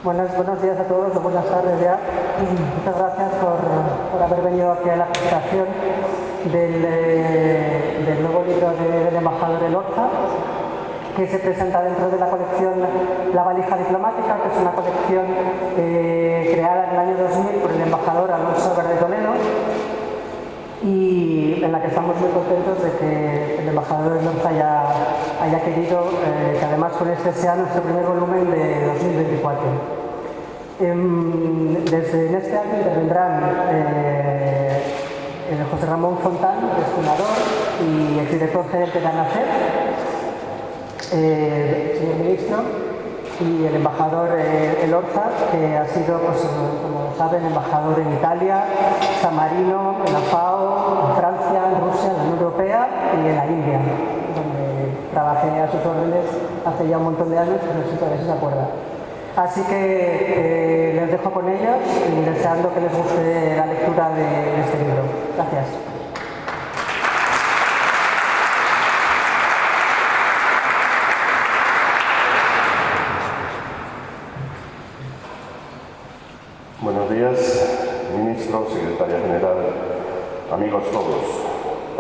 Buenos días a todos, o buenas tardes ya. Muchas gracias por haber venido aquí a la presentación del nuevo libro del embajador Elorza, que se presenta dentro de la colección La valija diplomática, que es una colección creada en el año 2000 por el embajador Alonso Verde Toledo, y en la que estamos muy contentos de que el embajador Elorza haya querido que además con este sea nuestro primer volumen de 2024. En este año intervendrán José Ramón Fontán, que es fundador y exdirector gerente de ANACEF, señor ministro, y el embajador Elorza, que ha sido, pues, como saben, embajador en Italia, San Marino, en la FAO, en Francia, en Rusia, en la Unión Europea y en la India, donde trabajé a sus órdenes hace ya un montón de años, pero si todavía se acuerda. Así que les dejo con ellos y deseando que les guste la lectura de este libro. Gracias. Buenos días, ministro, secretaria general, amigos todos.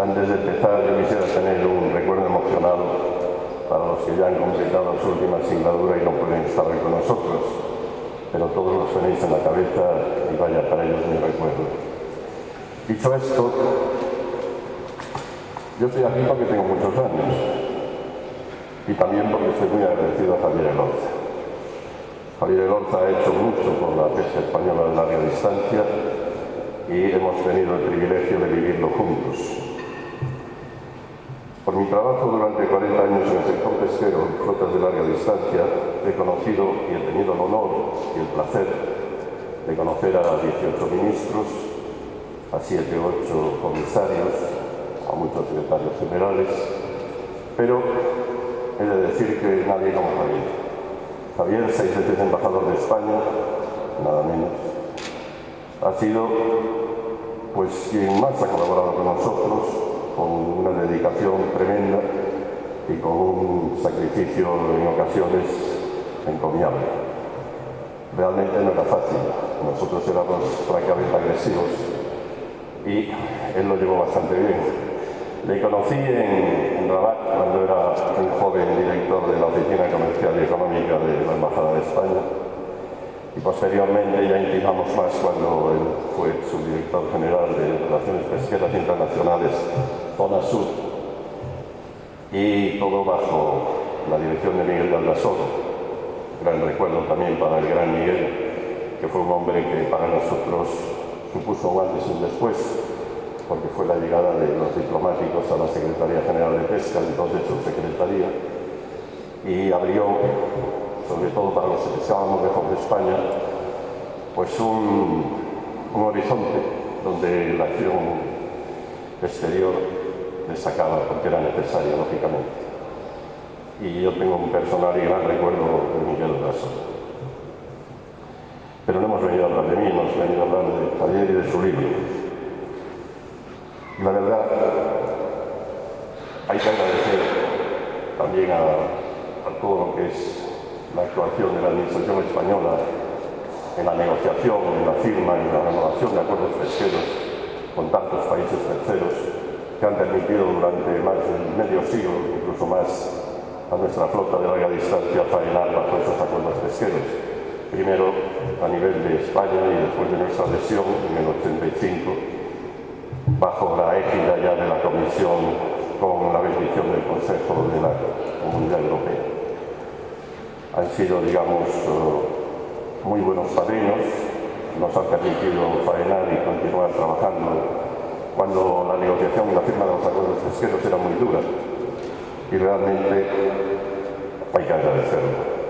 Antes de empezar, yo quisiera tener un recuerdo emocionado para los que ya han completado su última asignatura y no pueden estar hoy con nosotros, pero todos los tenéis en la cabeza y vaya para ellos mi recuerdo. Dicho esto, yo estoy aquí porque tengo muchos años y también porque estoy muy agradecido a Javier Elorza. Javier Elorza ha hecho mucho por la pesca española de larga distancia y hemos tenido el privilegio de vivirlo juntos. Por mi trabajo durante 40 años en el sector pesquero y flotas de larga distancia, he conocido y he tenido el honor y el placer de conocer a 18 ministros, a 7 o 8 comisarios, a muchos secretarios generales, pero he de decir que nadie como Javier. Javier, 6 veces embajador de España, nada menos, ha sido pues quien más ha colaborado con nosotros, con una dedicación tremenda y con un sacrificio en ocasiones encomiable. Realmente no era fácil, nosotros éramos francamente agresivos y él lo llevó bastante bien. Le conocí en Rabat cuando era un joven director de la Oficina Comercial y Económica de la Embajada de España y posteriormente ya intimamos más cuando él fue subdirector general de Relaciones Pesqueras Internacionales, Zona Sur, y todo bajo la dirección de Miguel de Aldasoro. Gran recuerdo también para el gran Miguel, que fue un hombre que para nosotros supuso un antes y un después, porque fue la llegada de los diplomáticos a la Secretaría General de Pesca, entonces subsecretaría, y abrió, sobre todo para los que pescábamos lejos de España, pues un horizonte donde la acción exterior destacaba porque era necesaria, lógicamente. Y yo tengo un personal y gran recuerdo de Miguel Aldasoro. Pero no hemos venido a hablar de mí, hemos venido a hablar de Javier y de su libro. La verdad, hay que agradecer también a todo lo que es la actuación de la Administración española en la negociación, en la firma, en la renovación de acuerdos pesqueros con tantos países terceros que han permitido durante más de medio siglo, incluso más, a nuestra flota de larga distancia faenar bajo esos acuerdos pesqueros. Primero a nivel de España y después de nuestra adhesión en el 85, bajo la égida ya de la Comisión con la bendición del Consejo de la Comunidad Europea. Han sido, digamos, muy buenos padrinos, nos han permitido faenar y continuar trabajando cuando la negociación y la firma de los acuerdos pesqueros era muy dura y realmente hay que agradecerlo.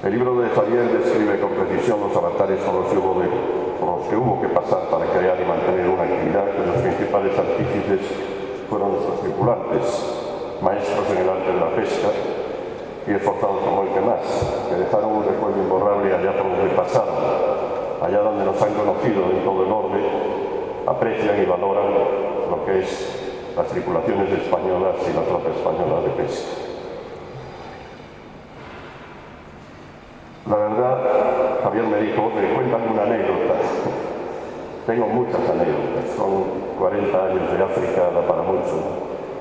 El libro de Javier describe con precisión los avatares por los que hubo que pasar para crear y mantener una actividad cuyos principales artífices fueron nuestros tripulantes, maestros en el arte de la pesca y esforzados como el que más, que dejaron un recuerdo imborrable allá por donde pasaron, allá donde nos han conocido en todo el orbe, aprecian y valoran lo que es las tripulaciones españolas y la flota española de pesca. La verdad una anécdota. Tengo muchas anécdotas, son 40 años de África, da para mucho,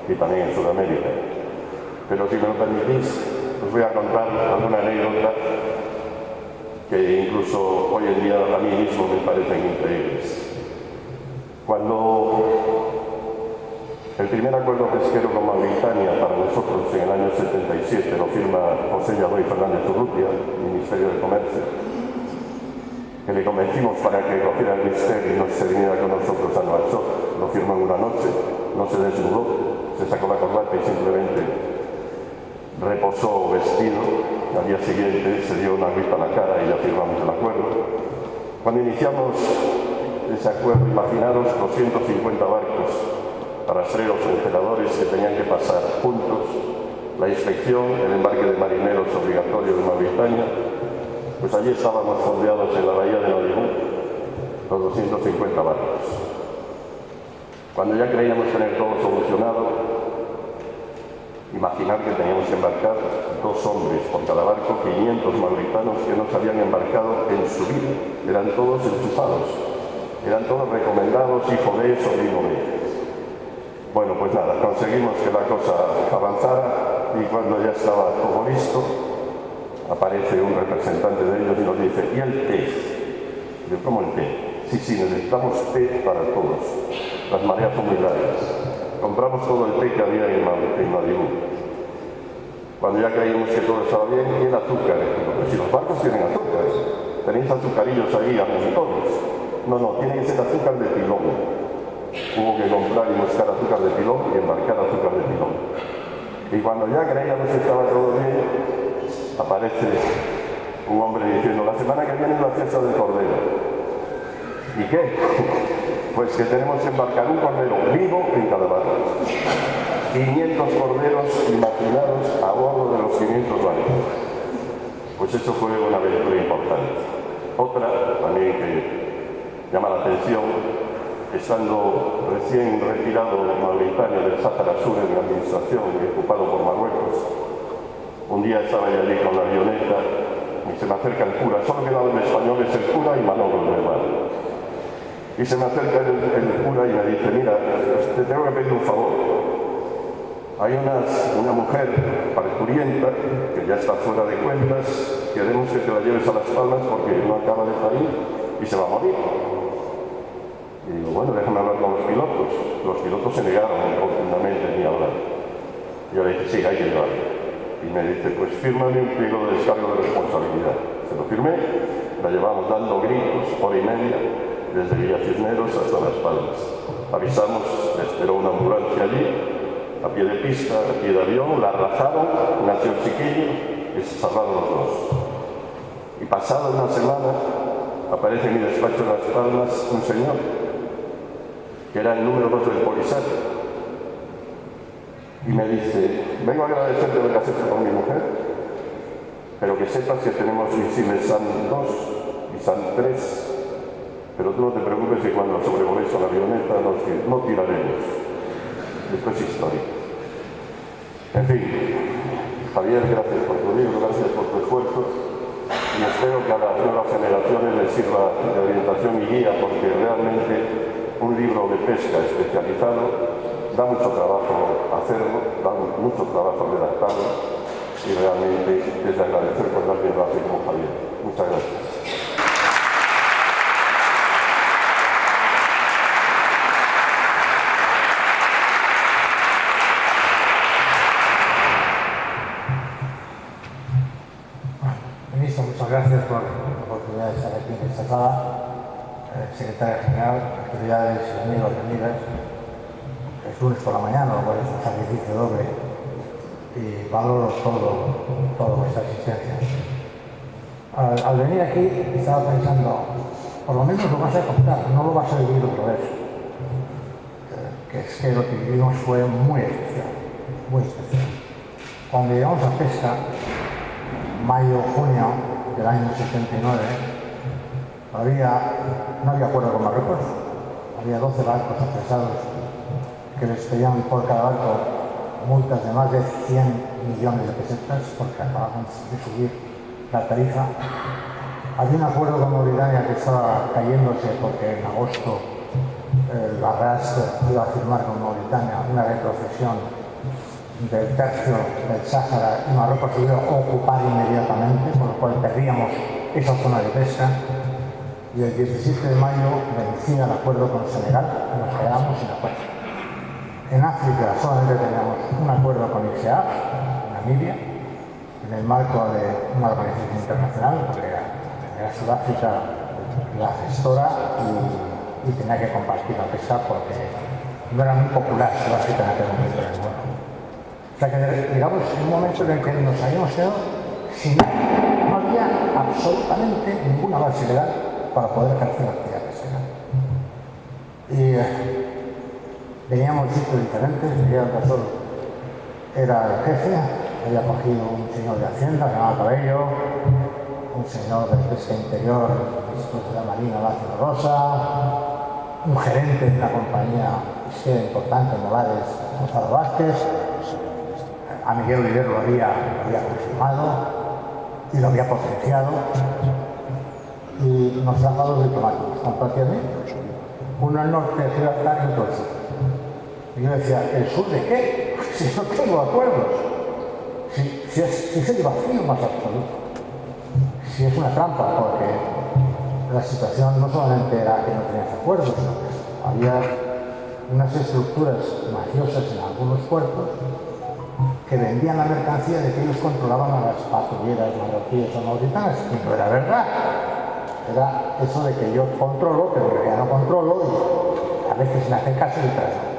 y también en Sudamérica. Pero si me lo permitís, os voy a contar alguna anécdota que incluso hoy en día a mí mismo me parecen increíbles. Cuando el primer acuerdo pesquero con Mauritania para nosotros en el año 77 lo firma José Yadoy Fernández Urrutia, Ministerio de Comercio, que le convencimos para que cogiera el mister y no se viniera con nosotros a Nuakchot. Lo firmó en una noche, no se desnudó, se sacó la corbata y simplemente reposó vestido. Al día siguiente se dio una gripa a la cara y ya firmamos el acuerdo. Cuando iniciamos ese acuerdo, imaginaros 250 barcos rastreros o enceladores que tenían que pasar juntos la inspección, el embarque de marineros obligatorio de Mauritania. Pues allí estábamos fondeados en la bahía de Nodibú, los 250 barcos. Cuando ya creíamos tener todo solucionado, imaginar que teníamos que embarcar 2 hombres por cada barco, 500 mauritanos que no se habían embarcado en su vida. Eran todos enchufados, eran todos recomendados, hijo de, sobrino de. Bueno, pues nada, conseguimos que la cosa avanzara y cuando ya estaba todo listo, aparece un representante de ellos y nos dice: ¿y el té? Yo, ¿cómo el té? Sí, necesitamos té para todos. Las mareas son muy largas. Compramos todo el té que había en Nodibú. Cuando ya creímos que todo estaba bien, ¿y el azúcar? Digo, pues si los barcos tienen azúcar, tenéis azucarillos ahí a montones. No, tiene que ser azúcar de pilón. Hubo que comprar y buscar azúcar de pilón y embarcar azúcar de pilón. Y cuando ya creíamos que estaba todo bien, aparece un hombre diciendo: la semana que viene es la fiesta del cordero. ¿Y qué? Pues que tenemos que embarcar un cordero vivo en cada barco. 500 corderos imaginados a bordo de los 500 barcos. Pues eso fue una aventura importante. Otra también que llama la atención, estando recién retirado de Mauritania del Sáhara Sur en la administración y ocupado por Marruecos, un día estaba yo allí con la avioneta y se me acerca el cura, solo quedaban españoles el cura y Manolo de Mar. Y se me acerca el cura y me dice: mira, te tengo que pedir un favor. Hay una mujer parturienta que ya está fuera de cuentas, queremos que te la lleves a Las Palmas porque no acaba de salir y se va a morir. Y digo: bueno, déjame hablar con los pilotos. Los pilotos se negaron rotundamente ni hablar. Yo le dije: sí, hay que llevarlo. Y me dice: pues fírmame un pliego de descargo de responsabilidad. Se lo firmé, la llevamos dando gritos, hora y media, desde Villa Cisneros hasta Las Palmas. Avisamos, esperó una ambulancia allí, a pie de pista, a pie de avión, la rajaron, nació el chiquillo y se salvaron los 2. Y pasada una semana, aparece en mi despacho en Las Palmas un señor, que era el número 2 del Polisario, y me dice: vengo a agradecerte lo que has hecho con mi mujer, pero que sepas que tenemos misiles SAM 2 y SAM 3, pero tú no te preocupes que cuando sobrevoles a la avioneta no tiraremos. Esto es historia. En fin, Javier, gracias por tu libro, gracias por tu esfuerzo, y espero que a las nuevas generaciones les sirva de orientación y guía, porque realmente un libro de pesca especializado da mucho trabajo hacerlo, da mucho trabajo redactarlo, y realmente es de agradecer por alguien lo hace como Javier. Muchas gracias. Ministro, muchas gracias por la oportunidad de estar aquí en esta sala. Secretaria General, autoridades, amigos y amigas. Es lunes por la mañana, lo cual es un sacrificio doble, y valoro toda vuestra asistencia. Al venir aquí estaba pensando, por lo menos lo vas a contar, no lo vas a vivir otra vez. Que es que lo que vivimos fue muy especial, muy especial. Cuando llegamos a pesca, mayo-junio del año 79, no había acuerdo con Marruecos, había 12 barcos apresados que les pedían por cada barco multas de más de 100 millones de pesetas porque acababan de subir la tarifa. Había un acuerdo con Mauritania que estaba cayéndose porque en agosto la RAS iba a firmar con Mauritania una retrocesión del tercio del Sáhara y Marruecos se iba a ocupar inmediatamente, con lo cual perdíamos esa zona de pesca. Y el 17 de mayo vencía el acuerdo con Senegal y nos quedábamos sin acuerdo. En África solamente teníamos un acuerdo con ISEAF, Namibia, en el marco de una organización internacional, porque era Sudáfrica la gestora y tenía que compartir la pesca porque no era muy popular Sudáfrica en aquel momento en el mundo. O sea que digamos en un momento en el que nos habíamos quedado sin nada, no había absolutamente ninguna base legal para poder ejercer la actividad pesquera. Y veníamos de sitios diferentes. Miguel Gasol era el jefe, había cogido un señor de Hacienda, llamado Cabello, un señor de Pesca Interior, ministro de la Marina, Horacio Rosa, un gerente de una compañía pesquera importante en Molares, Gonzalo Vázquez. A Miguel Oliver lo había confirmado y lo había potenciado. Y nos han dado diplomáticos, tanto aquí a mí, uno al norte de Gibraltar y otro al sur. Y yo decía, ¿el sur de qué? Si no tengo acuerdos. Si es el vacío más absoluto. Si es una trampa, porque la situación no solamente era que no tenías acuerdos, sino que había unas estructuras mafiosas en algunos puertos que vendían la mercancía de que ellos controlaban a las patrulleras marroquíes o mauritanas, y no era verdad. Era eso de que yo controlo, pero ya no controlo, y a veces me hacen caso y otras no.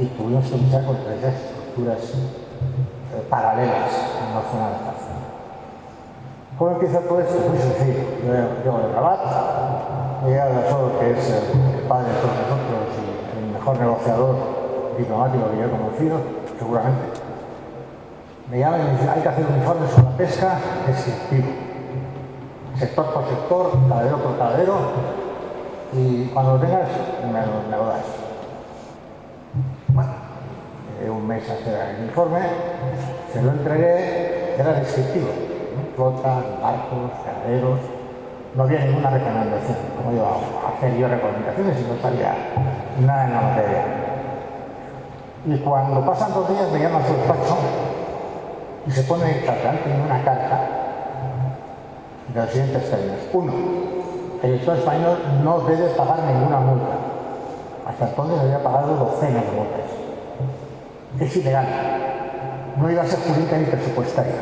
Y tuvimos que luchar contra esas estructuras paralelas en la zona de Gaza. ¿Cómo empieza todo esto? Muy sencillo. Yo llego de Rabat, Miguel Gasol, que es el padre de todos nosotros y el mejor negociador diplomático que yo he conocido, seguramente, me llama y me dice, hay que hacer un informe sobre la pesca descriptivo, sector por sector, caladero por caladero, y cuando lo tengas me lo das. Bueno, me dio un mes a hacer el informe, se lo entregué, era descriptivo, ¿no? Flotas, barcos, caladeros, no había ninguna recomendación, como iba a hacer yo recomendaciones y no sabía nada en la materia. Y cuando pasan 2 días me llama a su despacho y se pone en una carta de los siguientes términos. 1. El Estado español no debe pagar ninguna multa. Hasta entonces había pagado docenas de multas. Es ilegal. No iba a ser jurídica ni presupuestaria.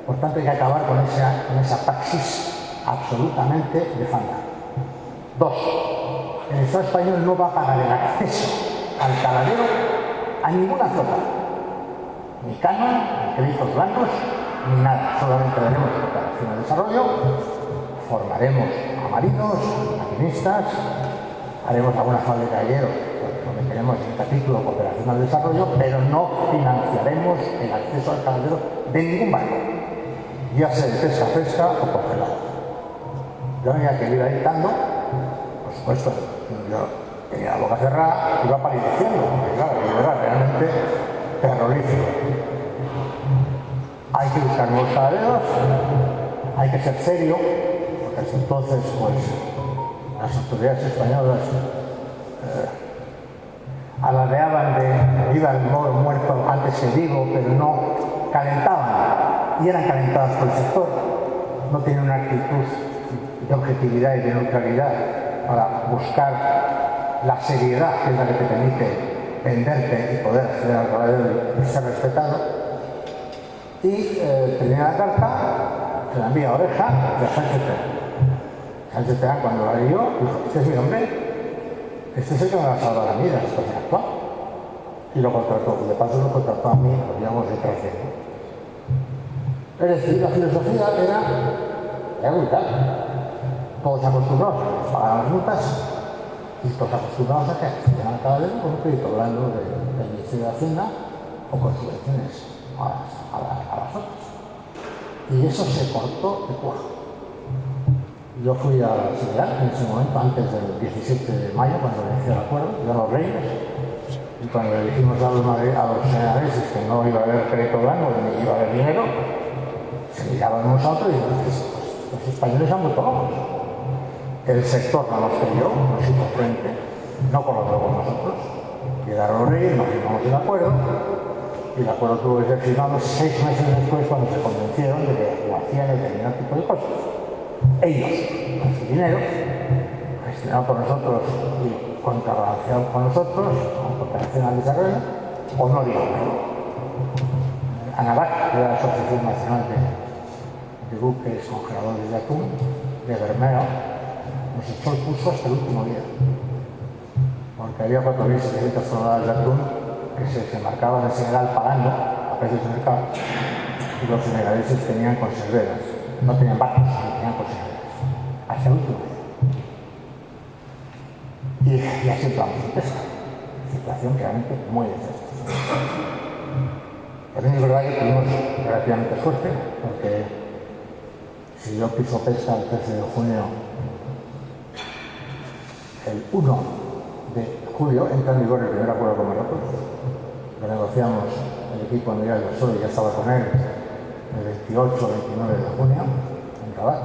Por tanto, hay que acabar con esa praxis absolutamente nefanda. 2. El Estado español no va a pagar el acceso al caladero a ninguna flota. Ni canon, ni créditos blancos, ni nada. Solamente daremos cooperación al desarrollo, formaremos a marinos, maquinistas, haremos alguna fábrica de hielo donde tenemos el capítulo de cooperación al desarrollo, pero no financiaremos el acceso al caladero de ningún barco, ya sea de pesca fresca o congelado. Yo veía que iba dictando, por supuesto, yo tenía la boca cerrada, iba palideciendo, porque claro, era realmente terrorífico. Hay que buscar nuevos caladeros, hay que ser serio, porque hasta entonces pues, las autoridades españolas alardeaban de viva el moro muerto antes que vivo, pero no calentaban, y eran calentadas por el sector, no tenían una actitud de objetividad y de neutralidad para buscar la seriedad que es la que te permite venderte y poder acceder al caladero y ser respetado. Y termina la carta, se la envía a Oreja y a Sánchez Terán. Sánchez Terán, cuando la leyó, dijo, este es mi hombre, este es el que me va a salvar la vida, esto es actual. Y lo contrató, y de paso lo contrató a mí, lo llevamos detrás de él. Es decir, la filosofía era brutal. Todos acostumbrados a pagar las multas y todos acostumbrados a que accedieran al caladero con un crédito blando del Ministerio de Hacienda o con subvenciones a las otras. Y eso se cortó de cuajo. Yo fui a Senegal en ese momento, antes del 17 de mayo, cuando venció el acuerdo, yo a los Reyes, y cuando le dijimos a los senegaleses que no iba a haber crédito blanco ni iba a haber dinero, se miraban unos a otros y dijeron, los españoles han vuelto locos. El sector no nos creyó, nos hizo frente, no colaboró con nosotros. Llegaron los reyes, nos firmamos el acuerdo, y el acuerdo tuvo que ser firmado 6 meses después cuando se convencieron de que hacían determinado tipo de cosas. Ellos, con su dinero, gestionado por nosotros y contrabalanceado con nosotros, con cooperación al desarrollo, honor y honor. ANABAC, que era la Asociación Nacional de Buques Congeladores de Atún, de Bermeo, nos echó el pulso hasta el último día. Porque había 4.700 toneladas de atún que se desembarcaban en Senegal pagando a precios de mercado, y los senegaleses tenían conserveras, no tenían barcos, tenían conserveras, hasta el último día. Y así entramos en pesca, situación realmente muy desastrosa. También es verdad que tuvimos relativamente suerte, porque si yo piso pesca el 13 de junio, el 1 de julio entra en vigor el primer acuerdo con Marruecos. Lo negociamos el equipo de Miguel del Sol, ya estaba con él el 28 o 29 de junio en Rabat.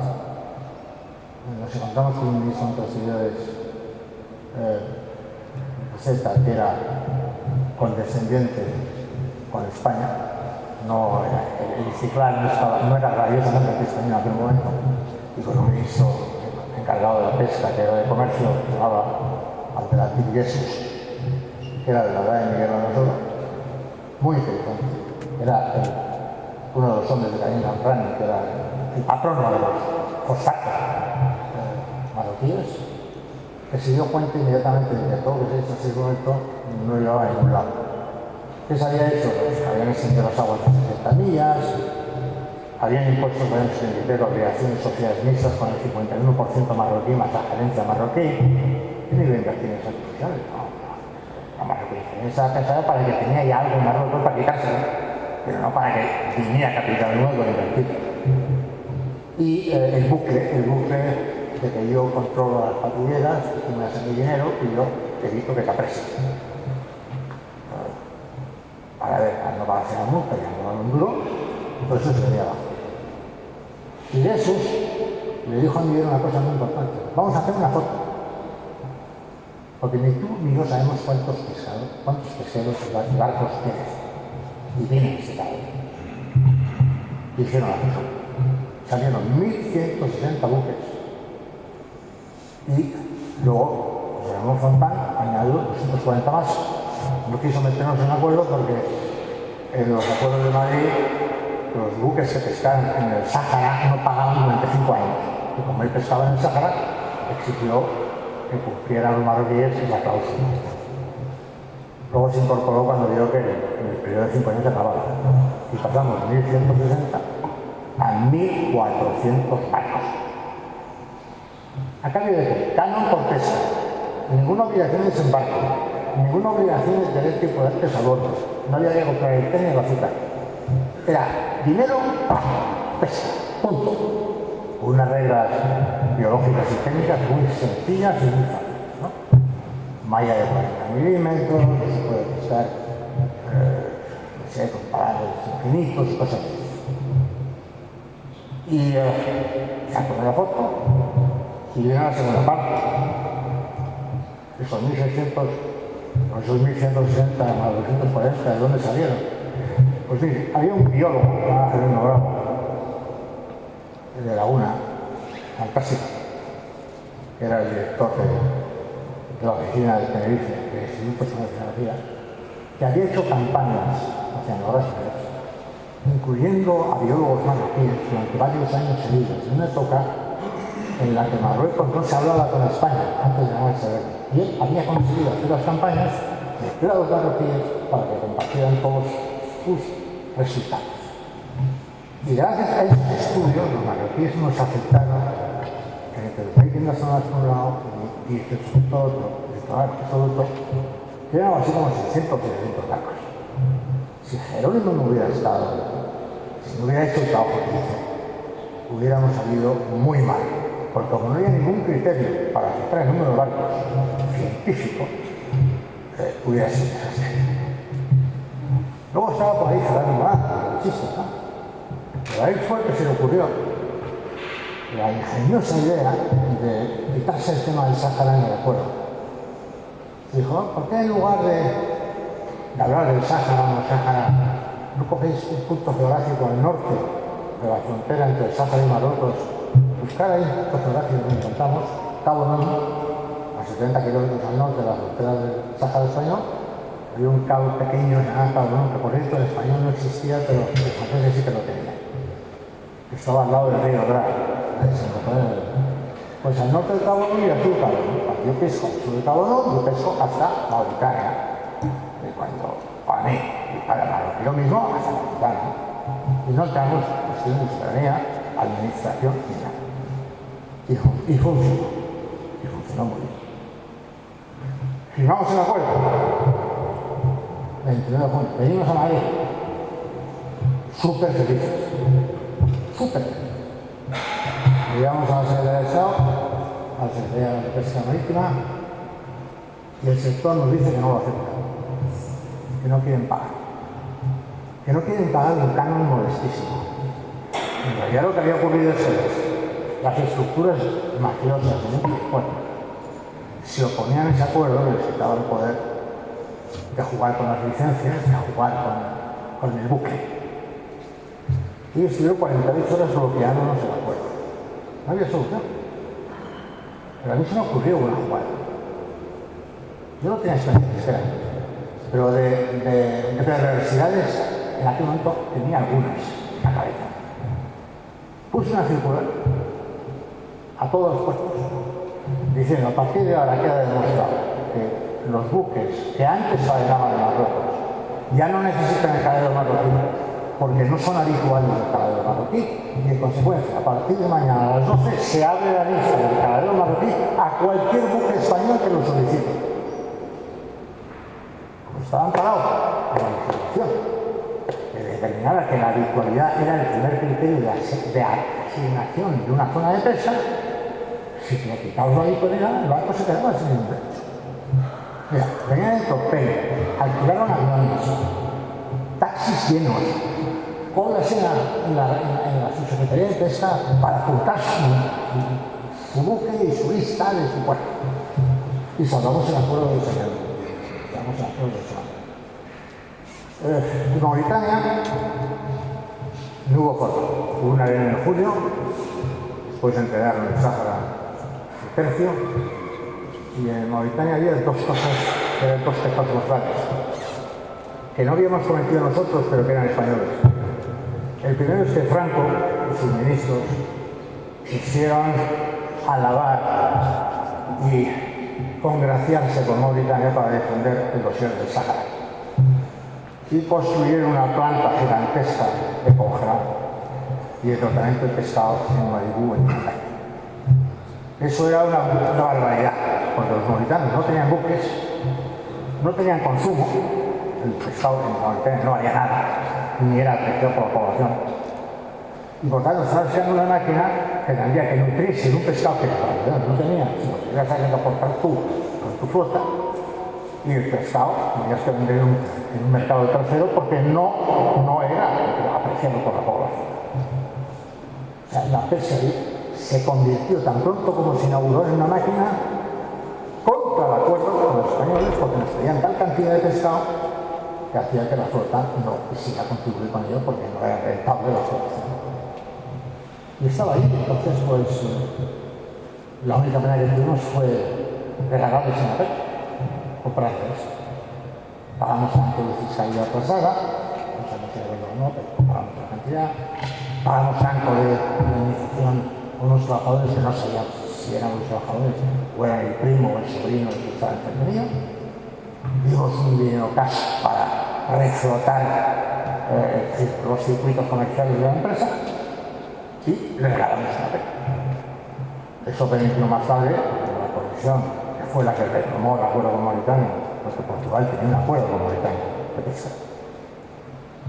Nos encontramos con un ministro de Exteriores, Z, que era condescendiente con España. No, el Isticlal no era rabiosamente español en aquel momento, y con un ministro encargado de la pesca, que era de comercio, que se llamaba Abdelatif Jesús, que era de la edad de Miguel Alonso, muy inteligente. Era uno de los hombres de Caín Ramprani, que era el patrono de los cosacos marroquíes, que se dio cuenta inmediatamente de que todo lo que se ha hecho en ese momento no llevaba a ningún lado. ¿Qué se había hecho? Pues habían extendido las aguas de 60 millas, habían impuesto en el 73 obligaciones sociales mixtas con el 51% marroquí más la gerencia marroquí. ¿Quién iba a invertir en esas sociales? No, la marroquí esa pensaba para que tenía ya algo en Marruecos para quitarse, pero no para que viniera capital nuevo a invertir. Y el bucle de que yo controlo las patrulleras, que me hacen mi dinero y yo evito que te apresen. Para ver, no para hacer la multa, ya no un duro, por eso se venía abajo. Y de esos le dijo a Miguel una cosa muy importante: vamos a hacer una foto, porque ni tú ni yo sabemos cuántos pesqueros y barcos tienes, y vienen ese lado. Y hicieron la foto. Salieron 1.160 buques, y luego Ramón Fontán añadió 240 más. No quiso meternos en acuerdo porque en los acuerdos de Madrid los buques que pescaban en el Sáhara no pagaban durante 5 años. Y como él pescaba en el Sáhara, exigió que cumplieran los marroquíes la cláusula. Luego se incorporó cuando vio que el periodo de 5 años se acababa. Y pasamos de 1.160 a 1.400 barcos. A cambio de que canon por pesca, ninguna obligación de desembarco, ninguna obligación de tener que poder pesar a bordo. No había que comprar el té ni el azúcar. Era dinero, pesca, punto. Unas reglas biológicas y técnicas muy sencillas y muy fáciles, ¿no? Malla de 40 milímetros, no se puede pescar, no sé, con parámetros infinitos y cosas así. Y saco la foto y viene la segunda parte. Esos 1.600, esos 1.160 más 240, ¿de dónde salieron? Pues sí, había un biólogo, Jerónimo Bravo, de Laguna, Antártica, que era el director de la oficina de Tenerife, del Instituto de Oceanografía, que había hecho campañas oceanográficas, incluyendo a biólogos marroquíes durante varios años seguidos, en una época en la que Marruecos no se hablaba con España antes de llamarse Verde. Y él había conseguido hacer las campañas de los marroquíes para que compartieran todos sus resultados. Y gracias a estos estudios, los marroquíes nos aceptaron que entre los 20 zonas por un lado y 18 por otro, que eran así como 600 o 700 barcos. Si Jerónimo no hubiera estado, si no hubiera hecho el trabajo que hizo, hubiéramos salido muy mal, porque como no había ningún criterio para aceptar el número de barcos científico, hubiera sido desastre. Luego estaba por ahí Jerónimo, chiste, ¿no? Pero a él fue que se le ocurrió la ingeniosa idea de quitarse el tema del Sáhara en el acuerdo. Dijo, ¿por qué en lugar de hablar del Sáhara o no Sáhara, no cogéis un punto geográfico al norte de la frontera entre el Sáhara y Marruecos? Buscar ahí un punto geográfico que encontramos, Cabo Non, a 70 kilómetros al norte de la frontera del Sáhara español. Había un cabo pequeño llamado Cabo Non, que por cierto en español no existía, pero los franceses sí que lo tenían. Estaba al lado del río Dra. Pues al norte del Cabo Non y al sur del Cabo Non. Cuando yo pesco al sur del Cabo Non, yo pesco hasta Mauritania. Y cuando, para mí, y para Marruecos, yo mismo, hasta Mauritania. Y no tenemos cuestión de soberanía, administración ni nada. Y funcionó. Y funcionó muy bien. Firmamos el acuerdo. 29 de junio. Venimos a Madrid. Súper felices. Súper felices. Llegamos a la Secretaría de Estado, a la Secretaría de Pesca Marítima, y el sector nos dice que no lo acepta, que no quieren pagar. Que no quieren pagar un canon modestísimo. En realidad lo que había ocurrido es que las estructuras mafiosas de muchos pueblos se oponían a ese acuerdo y les quitaba el poder de jugar con las licencias, de jugar con el buque. Y estuvieron 48 horas bloqueándonos el acuerdo. No había solución. Pero a mí se me ocurrió una jugada. Yo no tenía experiencia pesquera, pero de perversidades en aquel momento tenía algunas en la cabeza. Puse una circular a todos los puestos diciendo, a partir de ahora queda demostrado que los buques que antes faenaban en Marruecos ya no necesitan el caladero marroquí porque no son habituales del caladero marroquí, y en consecuencia, a partir de mañana a las 12 se abre la lista del caladero marroquí a cualquier buque español que lo solicite. Como estaban parados en la legislación, que determinaba que la habitualidad era el primer criterio de asignación de una zona de pesca, si le quitamos la habitualidad, el barco se quedaba sin ningún derecho. Mira, venían en tropel, alquilaron aviones, taxis llenos, colas en la subsecretaría de pesca para apuntar su buque y su lista de su puerto. Y salvamos el acuerdo de Senegal. Salvamos el acuerdo de Senegal. En Mauritania no hubo forma. Hubo una arena en julio, después entregaron el Sáhara su tercio, y en Mauritania había dos cosas que eran dos pecados mortales, que no habíamos cometido nosotros, pero que eran españoles. El primero es que Franco y sus ministros quisieron alabar y congraciarse con Mauritania para defender el dossier del Sáhara. Y construyeron una planta gigantesca de congelado y de tratamiento de pescado en Malibú, en Montaña. Eso era una barbaridad, porque los mauritanos no tenían buques, no tenían consumo, el pescado en Mauritania no valía nada, ni era apreciado por la población. Y por tanto, estaba haciendo una máquina que tendría que nutrirse de un pescado que no tenía, sino que ibas a tener que aportar tú con tu flota, y el pescado tenías que vender en un mercado de tercero porque no era apreciado por la población. O sea, la pesca se convirtió tan pronto como se inauguró en una máquina contra el acuerdo con los españoles, porque nos traían tal cantidad de pescado que hacía que la flota no quisiera contribuir con ello porque no era rentable la explotación. Y estaba ahí, entonces pues la única pena que tuvimos fue regalarles en la pesca, comprarles. Pagamos la cantidad de fiscalidad atrasada, no sabemos si era o no, pero pagamos la cantidad. Pagamos franco de indemnización a unos trabajadores que no sabían si eran los trabajadores o era el primo o el sobrino del que estaba enfermería. Dimos un dinero cash para reflotar los circuitos comerciales de la empresa y le regalamos una pesca. Eso permitió más tarde la Comisión, que fue la que retomó el acuerdo con Mauritania, porque Portugal tenía un acuerdo con Mauritania de pesca.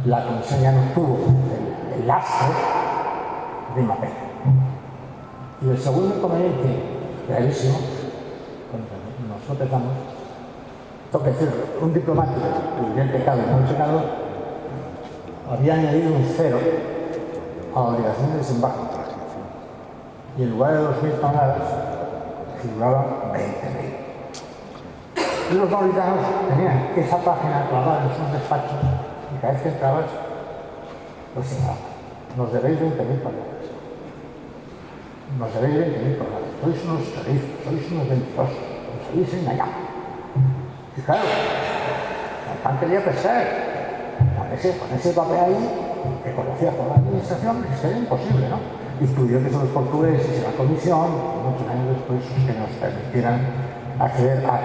La Comisión ya no tuvo el lastre de Mapel. Y el segundo inconveniente, gravísimo, cuando nos tropezamos, tengo que decir, un diplomático, el bien pecado y no el pecado, había añadido un cero a la obligación de desembarco. Y en lugar de 2.000 toneladas, figuraban 20.000. Y los mauritanos tenían esa página clavada en sus despachos y cada vez que entrabas, pues señalaban, nos debéis 20.000 toneladas. Nos debéis 20.000 toneladas. Sois unos chorizos, sois unos mentirosos, os habéis engañado. Y claro, Martán quería pescar. Con ese papel ahí, que conocía por la administración, es que era imposible, ¿no? Y estudió que son los portugueses y la comisión, muchos años después, que nos permitieran acceder a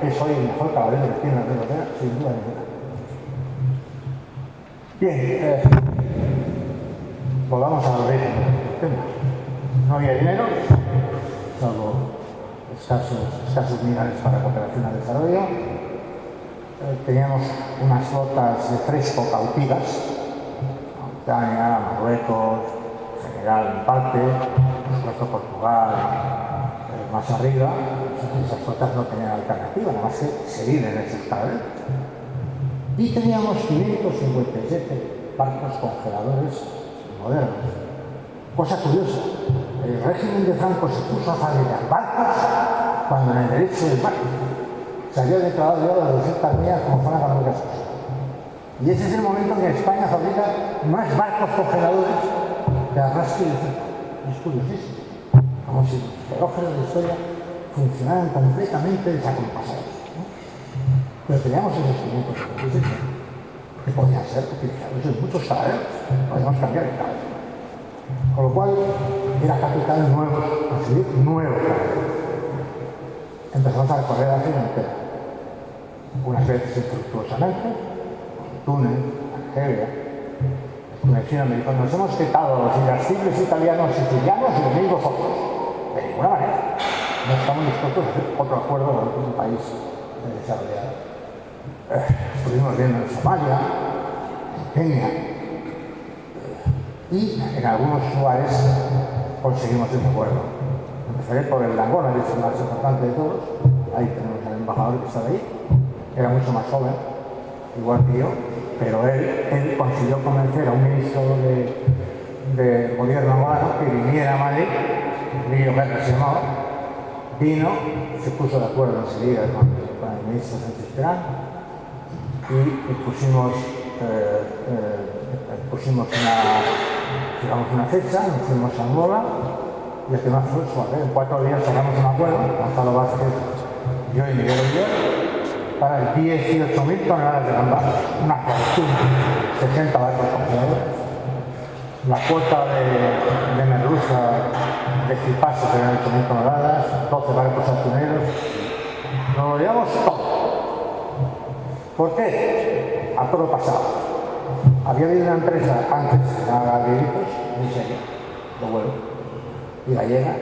que soy el mejor caballero que tiene la Unión Europea, sin duda ninguna. Bien, volvamos a abrir el tema. No había dinero, salvo escasos minerales para cooperación al desarrollo. Teníamos unas flotas de fresco cautivas, Mauritania, Marruecos, Senegal en parte, por supuesto Portugal, más arriba. Esas flotas no tenían alternativa, nada más que seguir en esos cables. Y teníamos 557 barcos congeladores modernos. Cosa curiosa, el régimen de Franco se puso a fabricar barcos cuando en el derecho del mar se había declarado ya las 200 millas como zona económica exclusiva. Y ese es el momento en que España fabrica más barcos congeladores que arrastre y cerca. Es curiosísimo, como si los relojes de la historia funcionaran completamente desacompasados, ¿no? Pero teníamos esos 557 que podían ser utilizados en muchos caladeros, podíamos cambiar el caladero. Con lo cual, era capital nuevos, conseguir nuevos caladeros. Empezamos a recorrer la África entera, unas veces infructuosamente, Túnez, Argelia, Tunecino me dijo, nos hemos quitado los irascibles italianos sicilianos y venís vosotros. De ninguna manera. No estamos dispuestos a hacer otro acuerdo con otro país desarrollado. Estuvimos viendo en Somalia, en Kenia, y en algunos lugares conseguimos ese acuerdo. Empezaré por el de Angola, que es el más importante de todos. Ahí tenemos al embajador que está ahí. Era mucho más joven, igual que yo, pero él consiguió convencer a un ministro de gobierno angolano que viniera a Madrid, Río Guerra se llamaba, vino, se puso de acuerdo enseguida con el ministro Sánchez Terán y pusimos una fecha, nos fuimos a Angola y el tema fue suave. En 4 días sacamos un acuerdo, Gonzalo Vázquez, yo y Miguel Oliver, para 18.000 toneladas de gambas, una fortuna, 60 barcos congeladores. La cuota de merluza de Cipaso, que eran 8.000 toneladas, 12 barcos atuneros. Nos lo llevamos todo. ¿Por qué? A todo pasado. Había habido una empresa antes, que se llamaba Gabrielitos, muy seria, de huevo, y gallega,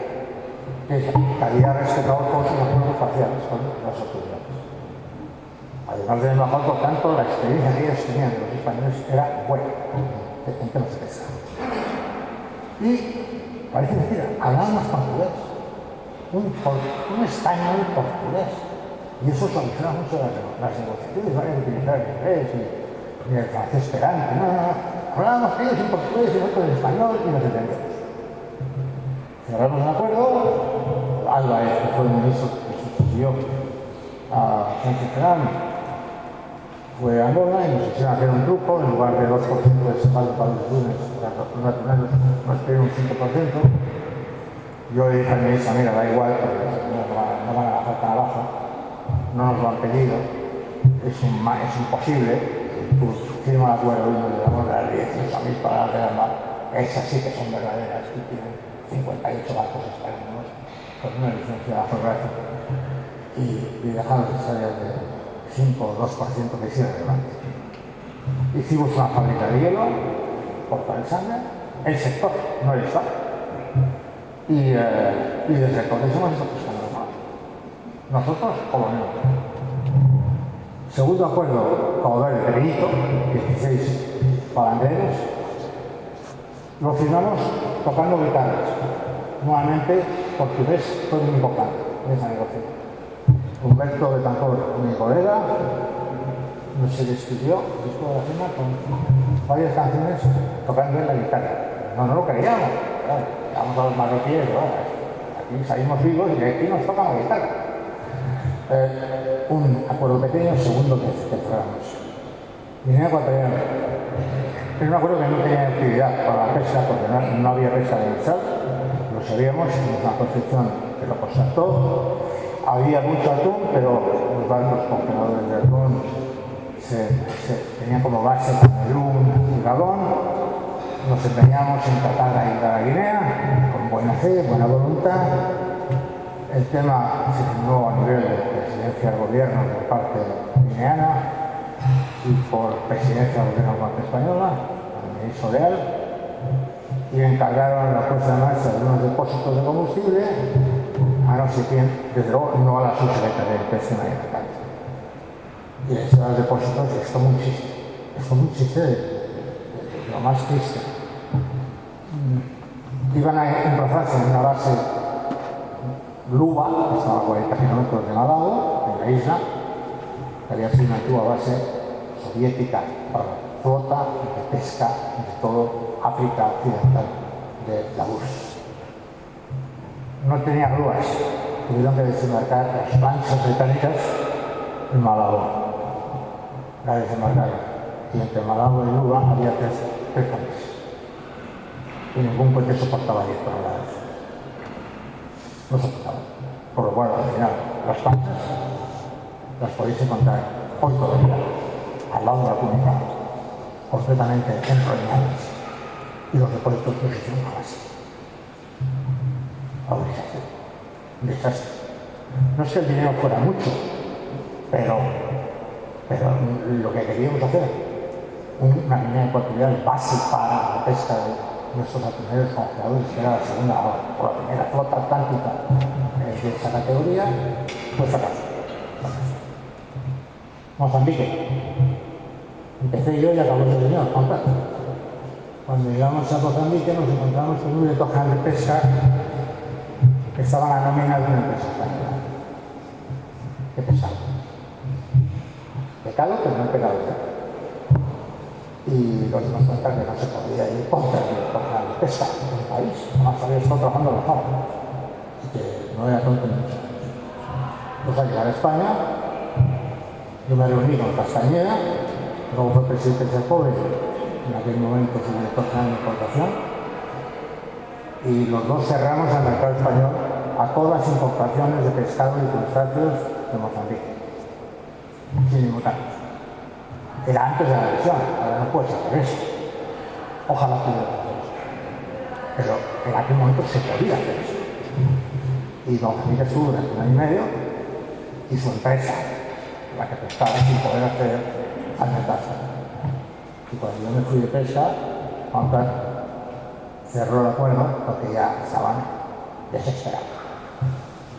que había respetado todos los acuerdos parciales con las autoridades. Además del embajador, por tanto, la experiencia que ellos tenían de los españoles era buena en temas de pesca. Y parece mentira, hablábamos portugués, un español portugués. Y eso soluciona mucho las negociaciones, no hay que utilizar el inglés ni el francés esperante, no. Hablábamos ellos en portugués y nosotros en español y nos entendemos. Cerramos un acuerdo, Álvarez, que fue el ministro que sustituyó a Sánchez Terán, fue a Angola y nos hicieron hacer un truco, en lugar de 2% de respaldo para los lunes, para los atuneros nos piden un 5%. Yo le dije al ministro, mira, da igual, porque no van a bajar tan abajo, no nos lo han pedido, es imposible, tú firma el acuerdo y nos le damos las 18.000 toneladas de gamba, esas sí que son verdaderas, y tienen 58 barcos esperándonos con una licencia geográfica y dejamos necesarias de 5 o 2% que sí es relevante. Hicimos una fábrica de hielo, Porto Alexandre, el sector, no el Estado. Y desde entonces hemos estado pescando más. Nosotros, como no. Segundo acuerdo, como ver, de Benito, 16 palangreros, lo firmamos tocando guitarras. Nuevamente, portugués fue muy importante en esa negociación. Humberto Betancor, mi colega, nos se despidió después de la firma con varias canciones tocando en la guitarra. no lo creíamos. Claro, llegamos a los marroquíes y bueno, aquí salimos vivos y aquí nos toca la guitarra. Un acuerdo pequeño, segundo que cerramos. Guinea Ecuatorial. Es un acuerdo que no tenía actividad para la pesca porque no había pesca demersal. Lo sabíamos, es una concepción que lo constató. Había mucho atún, pero los barcos congeladores de atún tenían como base Camerún y Gabón. Nos empeñamos en tratar de ayudar a Guinea con buena fe, buena voluntad. El tema se firmó a nivel de presidencia del gobierno por parte guineana y por presidencia del gobierno parte española, el ministro Leal, y encargaron la puesta en marcha de unos depósitos de combustible a no sé quién, desde luego no a la subsecretaría de Pesca y Mercado. Y les dan los depósitos y es como un chiste. Es como un chiste de lo más triste. Iban a emplazarse en una base Luba, que estaba a 40 kilómetros de Malabo, en la isla, que había sido una antigua base soviética para flota de pesca de todo África occidental de la URSS. No tenía grúas, tuvieron que desembarcar las lanchas británicas en Malabo. La desembarcaron. Y entre Malabo y Luba había tres canales. Y ningún puente soportaba 10 toneladas. No soportaba. Por lo cual, al final, las planchas las podéis encontrar hoy todavía al lado de la túnica, completamente enrolladas. Y los depósitos no se hicieron jamás. Fabricación. Un desastre. No es que el dinero fuera mucho, pero lo que queríamos hacer, una Guinea Ecuatorial base para la pesca de nuestros atuneros congeladores, que era la segunda o la primera flota atlántica de esa categoría, pues fracaso. Mozambique. Empecé yo y acabó el señor, contacto. Cuando llegamos a Mozambique nos encontramos con un tocan de pesca que estaban a nómina de una empresa española. Qué pesado. Pecado, pero no pecado. Y nos dimos cuenta que no se podía ir contra el tocan de pesca en un país. Además había estado trabajando la zona. Y que no era tonto ni mucho. Pues al llegar a España, yo me reuní con Castañeda, luego fue presidente del Pobre, en aquel momento su director general de importación, y los dos cerramos al mercado español a todas las importaciones de pescado y crustáceos de Mozambique, sin inmutarnos. Era antes de la elección, ahora no puedes hacer eso. Ojalá pudiera hacer eso. Pero en aquel momento se podía hacer eso. Y Mozambique estuvo durante un año y medio, y su empresa, la que pescaba sin poder acceder al mercado. Y cuando yo me fui de pesca, Juan Carlos cerró el acuerdo porque ya estaban desesperados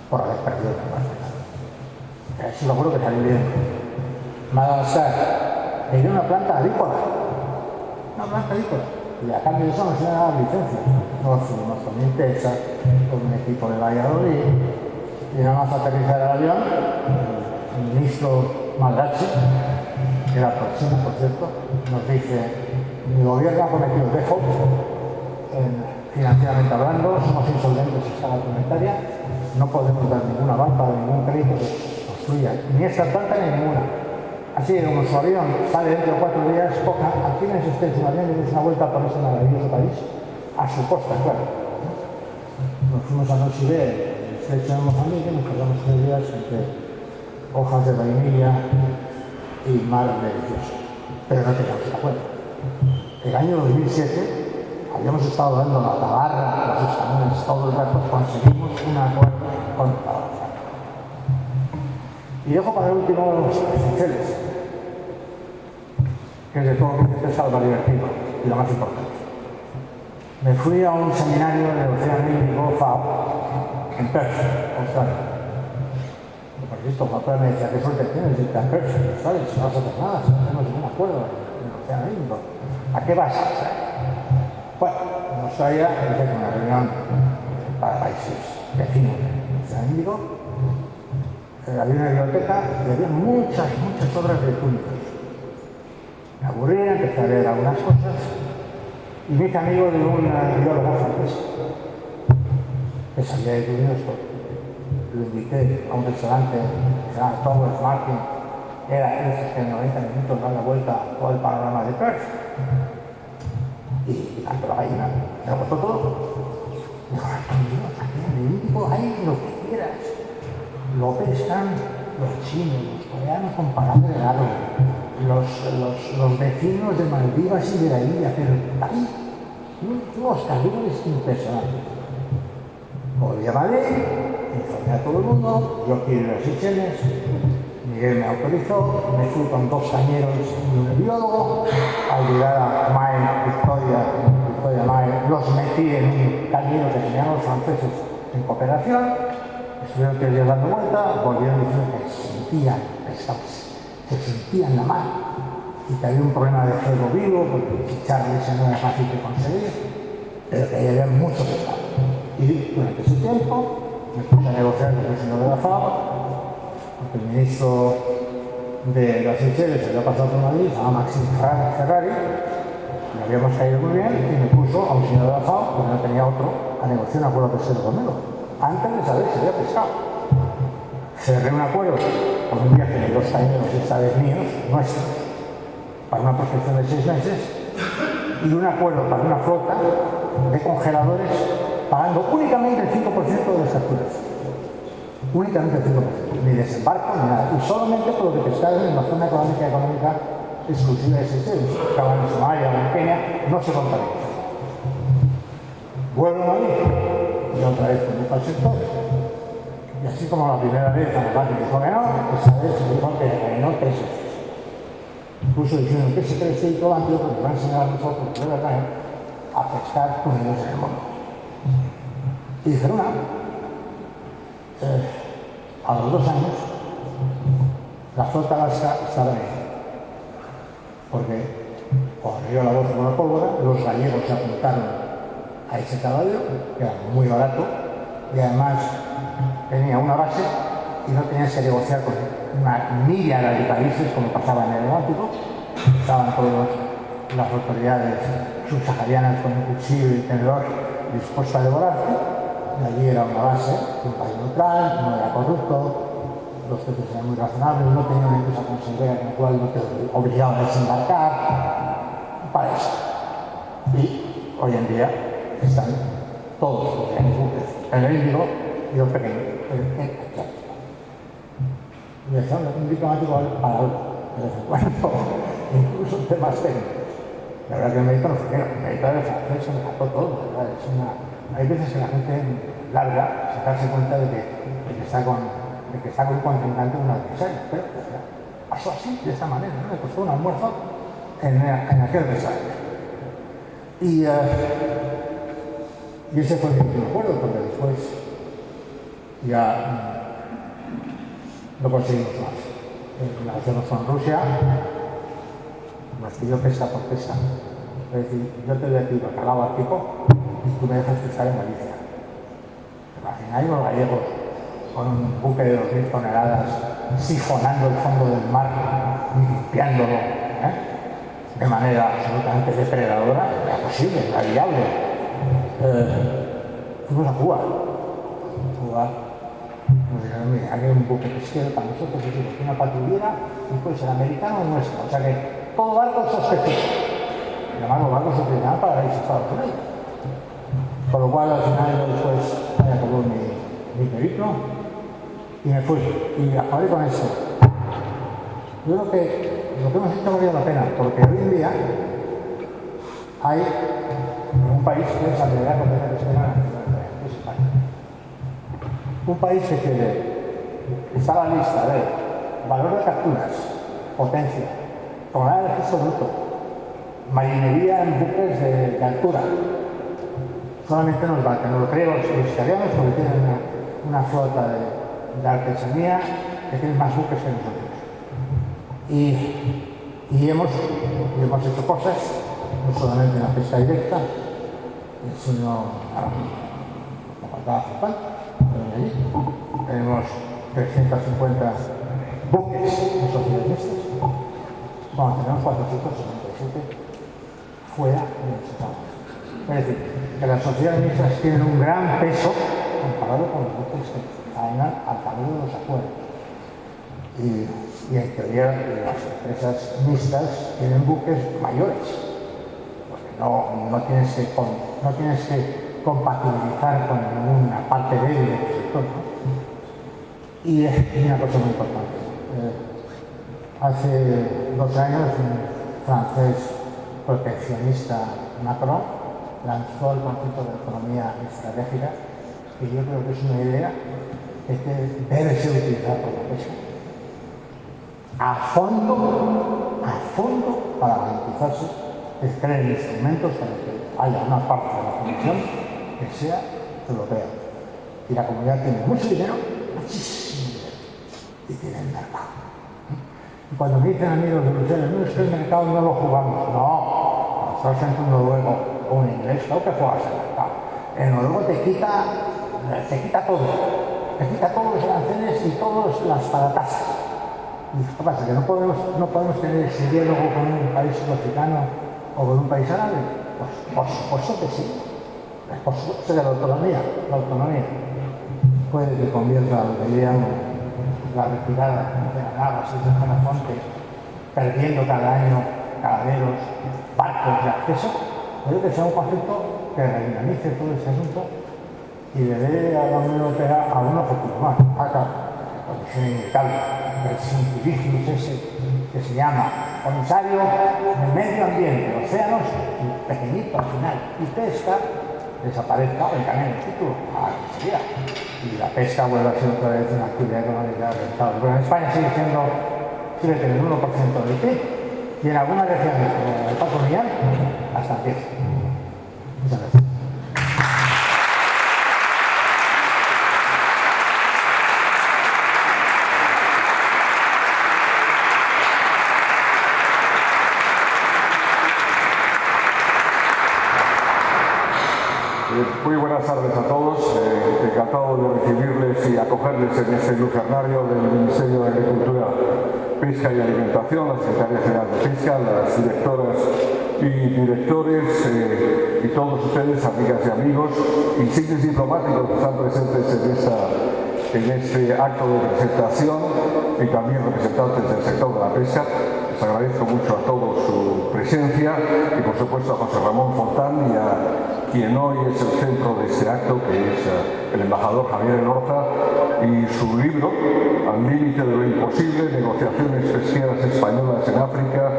por haber perdido el mercado. Pero es un acuerdo que salió bien. Madagascar, me dio una planta agrícola. Una planta agrícola. Y a cambio de eso nos iban a dar licencias. Nos fuimos con mi empresa, con un equipo de Valladolid, y nada más aterrizar el avión, el ministro Malgache, que era próximo, por cierto, nos dice: mi gobierno ha cometido default, financieramente hablando, somos insolventes en escala planetaria, no podemos dar ninguna banca, ningún crédito que construya ni esta planta ni ninguna. Así que como su avión sale dentro de 4 días, coja, alquilen usted su avión y des una vuelta por ese maravilloso país, a su costa, claro. Nos fuimos a Nosibé, el estrecho de Mozambique, nos quedamos 3 días entre hojas de vainilla y mar delicioso. Pero no teníamos el acuerdo. El año 2007 habíamos estado dando la tabarra, los escalones, todo el rato, conseguimos un acuerdo con Madagascar. Y dejo para el último los Seychelles, que es de todo lo que he pensado, lo divertido y lo más importante. Me fui a un seminario del Océano Índico, FAO, en Perth, Australia. Por cierto, Juan me decía: qué suerte tienes de irte a Perth, Australia, si no vas a hacer nada, si no tenemos ningún acuerdo en el Océano Índico. ¿A qué vas a Australia? Bueno, en Australia hice una reunión para países vecinos del Océano Índico. Había una biblioteca y había muchas obras de túnicos. Me aburría, empecé a leer algunas cosas y me hice amigo de un biólogo francés que salía de esto. Lo invité a un restaurante que se llama Towers Martin, era esos que en 90 minutos dan la vuelta a todo el panorama de Perth, y tanto la gallina, me lo costó todo. Dijo, Antonio, aquí en el Índico hay lo que quieras. Lo pescan los chinos, los coreanos con palanca de largo, los vecinos de Maldivas y de la India, pero hay unos calibres impresionantes. Volví a Madrid, informé a todo el mundo, yo quiero ir a Seychelles, Miguel me autorizó, me fui con 2 cañeros y un biólogo. Al llegar a Mae, Victoria Mae, los metí en un cañero que tenían los franceses en cooperación. Estuvieron 3 días dando vuelta, volvieron diciendo que se sentían pescados, se sentían la mar y que había un problema de fuego vivo, porque chicharles no era fácil de conseguir, pero que había mucho pescado. Y durante ese tiempo me puse a negociar con el señor de la FAO, porque el ministro de las Seychelles se había pasado por Madrid, se llama Maxim Ferrari, le habíamos caído muy bien y me puso a un señor de la FAO, porque no tenía otro, a negociar un acuerdo pesquero conmigo, antes de saber si había pescado. Cerré un acuerdo con un viaje de 2 cañeros, esta vez míos, nuestros, para una prospección de 6 meses, y un acuerdo para una flota de congeladores pagando únicamente el 5% de las facturas. Únicamente el 5%, ni desembarco ni nada, y solamente por lo que pescaron en la zona económica exclusiva de Seychelles, estaban en Somalia o en Kenia, no se contamina. Vuelvo a Madrid y otra vez condujo al sector, y así como la primera vez a la que dijo que no, esa vez se dijo que no 3 veces. Incluso diciendo que ese crédito amplio que nos va a enseñar a nosotros de verdad a pescar unidos en el mundo. Y dijeron, a los 2 años, la flota vasca estaba en ello. Porque cuando dio la voz con la pólvora, los gallegos se apuntaron a ese caballo, que era muy barato, y además tenía una base y no tenías que negociar con una miriada de países como pasaba en el Atlántico. Estaban todas las autoridades subsaharianas con un cuchillo y tenedor dispuestos a devorarte. Y allí era una base, un país neutral, no era corrupto, los precios eran muy razonables, no tenía una empresa conservera con la cual no te obligaban a desembarcar, para eso. Y hoy en día están todos los grandes buques en el Índico y los pequeños en el Atlántico. Y eso es un diplomático para algo, de vez en cuando, incluso temas técnicos. La verdad que el mérito no fue mío, el mérito del francés se me sacó todo, ¿verdad? Hay veces que la gente larga sin darse cuenta de que está con un contrincante o un adversario, pero pasó así, de esta manera, ¿no? Le costó un almuerzo en aquel restaurante. Y ese fue mi último acuerdo, porque después ya no conseguimos más. La hacemos con Rusia, nos pidió pesca por pesca. Es decir, yo te doy a ti bacalao al tipo y tú me dejas pescar en Galicia. ¿Te imagináis los gallegos con un buque de 2000 toneladas sifonando el fondo del mar y limpiándolo de manera absolutamente depredadora? Era posible, era viable. Fuimos a Cuba. Nos dijeron, mira, aquí hay un buque pesquero para nosotros, es una patrullera y puede ser americano o nuestro. O sea que todo barco es sospechoso. Y además los barcos se utilizaban para irse a Estados Unidos. Por lo cual al final después me acabó mi periplo y me fui. Y acabé con eso. Yo creo que lo que hemos hecho valió la pena, porque hoy en día hay un país que es la realidad completa pesquera, es España. Un país que está a la lista de valor de capturas, potencia, tonelada de registro bruto, marinería en buques de altura. Solamente nos va, que no lo creo los italianos, porque tienen una flota de artesanía que tiene más buques que nosotros. Y hemos hecho cosas, no solamente en la pesca directa, sino como faltaba 50, allí. Tenemos 350 buques en sociedades mixtas. Bueno, tenemos 477 fuera de los Estados Unidos. Es decir, que las sociedades mixtas tienen un gran peso comparado con los buques que faenan al cabo de los acuerdos. Y en teoría las empresas mixtas tienen buques mayores, porque no tienes que compatibilizar con ninguna parte débil del sector, ¿no? Y una cosa muy importante. Hace 2 años un francés proteccionista, Macron, lanzó el concepto de economía estratégica, que yo creo que es una idea que debe ser utilizada por la pesca a fondo para garantizarse que creen instrumentos para que haya una parte de la Comisión que sea europea. Y la comunidad tiene mucho dinero, muchísimo dinero, y tiene el mercado. Y cuando me dicen amigos de Bruselas, no, es que el mercado no lo jugamos. No, nosotros en un noruego o un inglés, claro que juegas el mercado. El noruego te quita todo. Te quita todos los aranceles y todas las paratasas. ¿Y qué pasa? ¿Que no podemos tener ese diálogo con un país sudafricano o con un país árabe? Pues por supuesto que sí. Por supuesto que la autonomía puede que convierta lo que llaman la retirada de las naves y de Genofonte, perdiendo cada año caladeros, barcos de acceso. Creo que sea un concepto que redinamice todo este asunto y le dé a la Unión Europea a un objetivo más. Acá, la Comisión Indicable, el simplicius ese que se llama Comisario de Medio Ambiente, Océanos, pequeñito al final, y pesca, desaparezca o cambie el título a la sería. Y la pesca vuelve a ser otra vez una actividad económica rentable. Pero en España sigue teniendo el 1% del PIB y en algunas regiones como el Paco Millán hasta el 10%. Muchas gracias. Muy buenas tardes a todos, encantado de recibirles y acogerles en este lucernario del Ministerio de Agricultura, Pesca y Alimentación, la Secretaría General de Pesca, las directoras y directores y todos ustedes, amigas y amigos, insignes diplomáticos que están presentes en este acto de presentación y también representantes del sector de la pesca. Les agradezco mucho a todos su presencia y por supuesto a José Ramón Fontán y a quien hoy es el centro de este acto, que es el embajador Javier Elorza, y su libro, Al límite de lo imposible, negociaciones pesqueras españolas en África,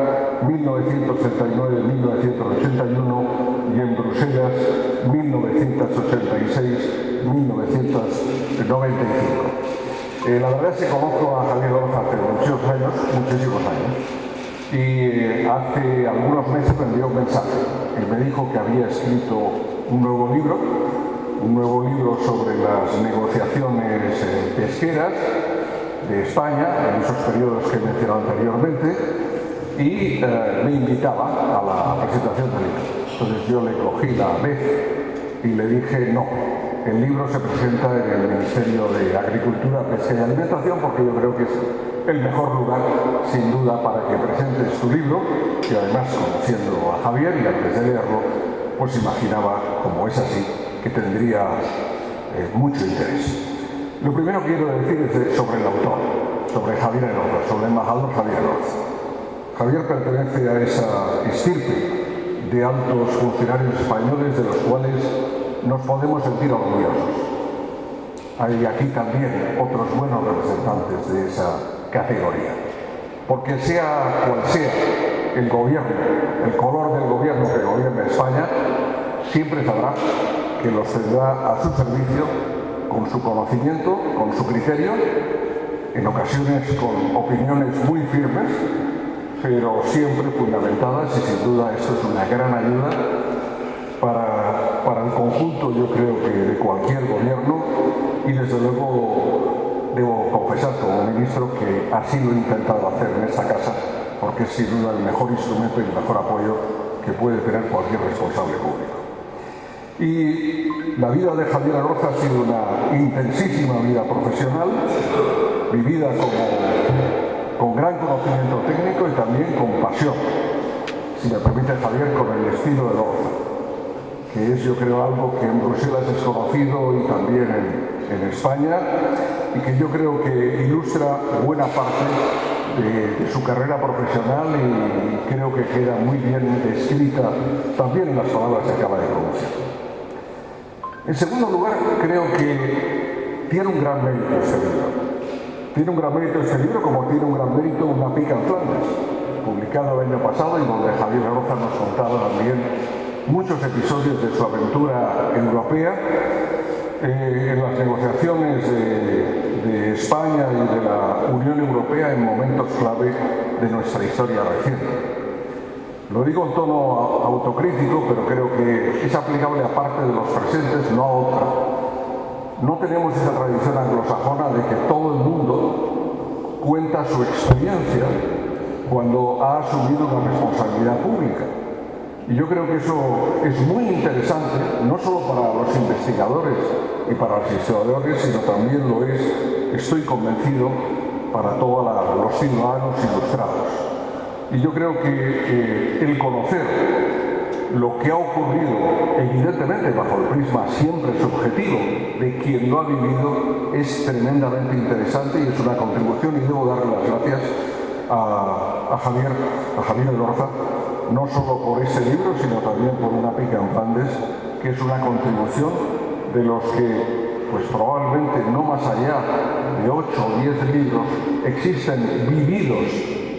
1939-1981, y en Bruselas, 1986-1995. La verdad es que conozco a Javier Elorza hace muchísimos años, y hace algunos meses me envió un mensaje y me dijo que había escrito un nuevo libro sobre las negociaciones pesqueras de España en esos periodos que he mencionado anteriormente y me invitaba a la presentación del libro. Entonces yo le cogí la vez y le dije no. El libro se presenta en el Ministerio de Agricultura, Pesca y Alimentación porque yo creo que es el mejor lugar, sin duda, para que presentes tu libro, y además, conociendo a Javier y antes de leerlo, pues imaginaba, como es así, que tendría mucho interés. Lo primero que quiero decir es sobre el autor, sobre Javier Elorza, sobre el embajador Javier Elorza. Javier pertenece a esa estirpe de altos funcionarios españoles de los cuales nos podemos sentir orgullosos. Hay aquí también otros buenos representantes de esa categoría. Porque sea cual sea el gobierno, el color del gobierno que gobierna España, siempre sabrá que los tendrá a su servicio con su conocimiento, con su criterio, en ocasiones con opiniones muy firmes, pero siempre fundamentadas, y sin duda esto es una gran ayuda para el conjunto, yo creo que de cualquier gobierno, y desde luego debo confesar como ministro que así lo he intentado hacer en esta casa, porque es sin duda el mejor instrumento y el mejor apoyo que puede tener cualquier responsable público. Y la vida de Javier Elorza ha sido una intensísima vida profesional, vivida con gran conocimiento técnico y también con pasión, si me permite Javier, con el estilo de Elorza. que es, yo creo, algo que en Bruselas es conocido y también en España, y que yo creo que ilustra buena parte de su carrera profesional y creo que queda muy bien descrita también en las palabras que acaba de pronunciar. En segundo lugar, creo que tiene un gran mérito este libro. Tiene un gran mérito este libro, como tiene un gran mérito Una pica en Flandes, publicado el año pasado y donde Javier Elorza nos contaba también muchos episodios de su aventura europea en las negociaciones de España y de la Unión Europea en momentos clave de nuestra historia reciente. Lo digo en tono autocrítico, pero creo que es aplicable a parte de los presentes, no a otra. No tenemos esa tradición anglosajona de que todo el mundo cuenta su experiencia cuando ha asumido una responsabilidad pública. Y yo creo que eso es muy interesante, no solo para los investigadores y para los historiadores, sino también lo es, estoy convencido, para todos los ciudadanos ilustrados. Y yo creo que el conocer lo que ha ocurrido, evidentemente bajo el prisma siempre subjetivo de quien lo ha vivido, es tremendamente interesante y es una contribución, y debo darle las gracias a Javier Elorza, no solo por este libro, sino también por Una pica en Flandes, que es una contribución de los que, pues probablemente no más allá de 8 o 10 libros, existen vividos,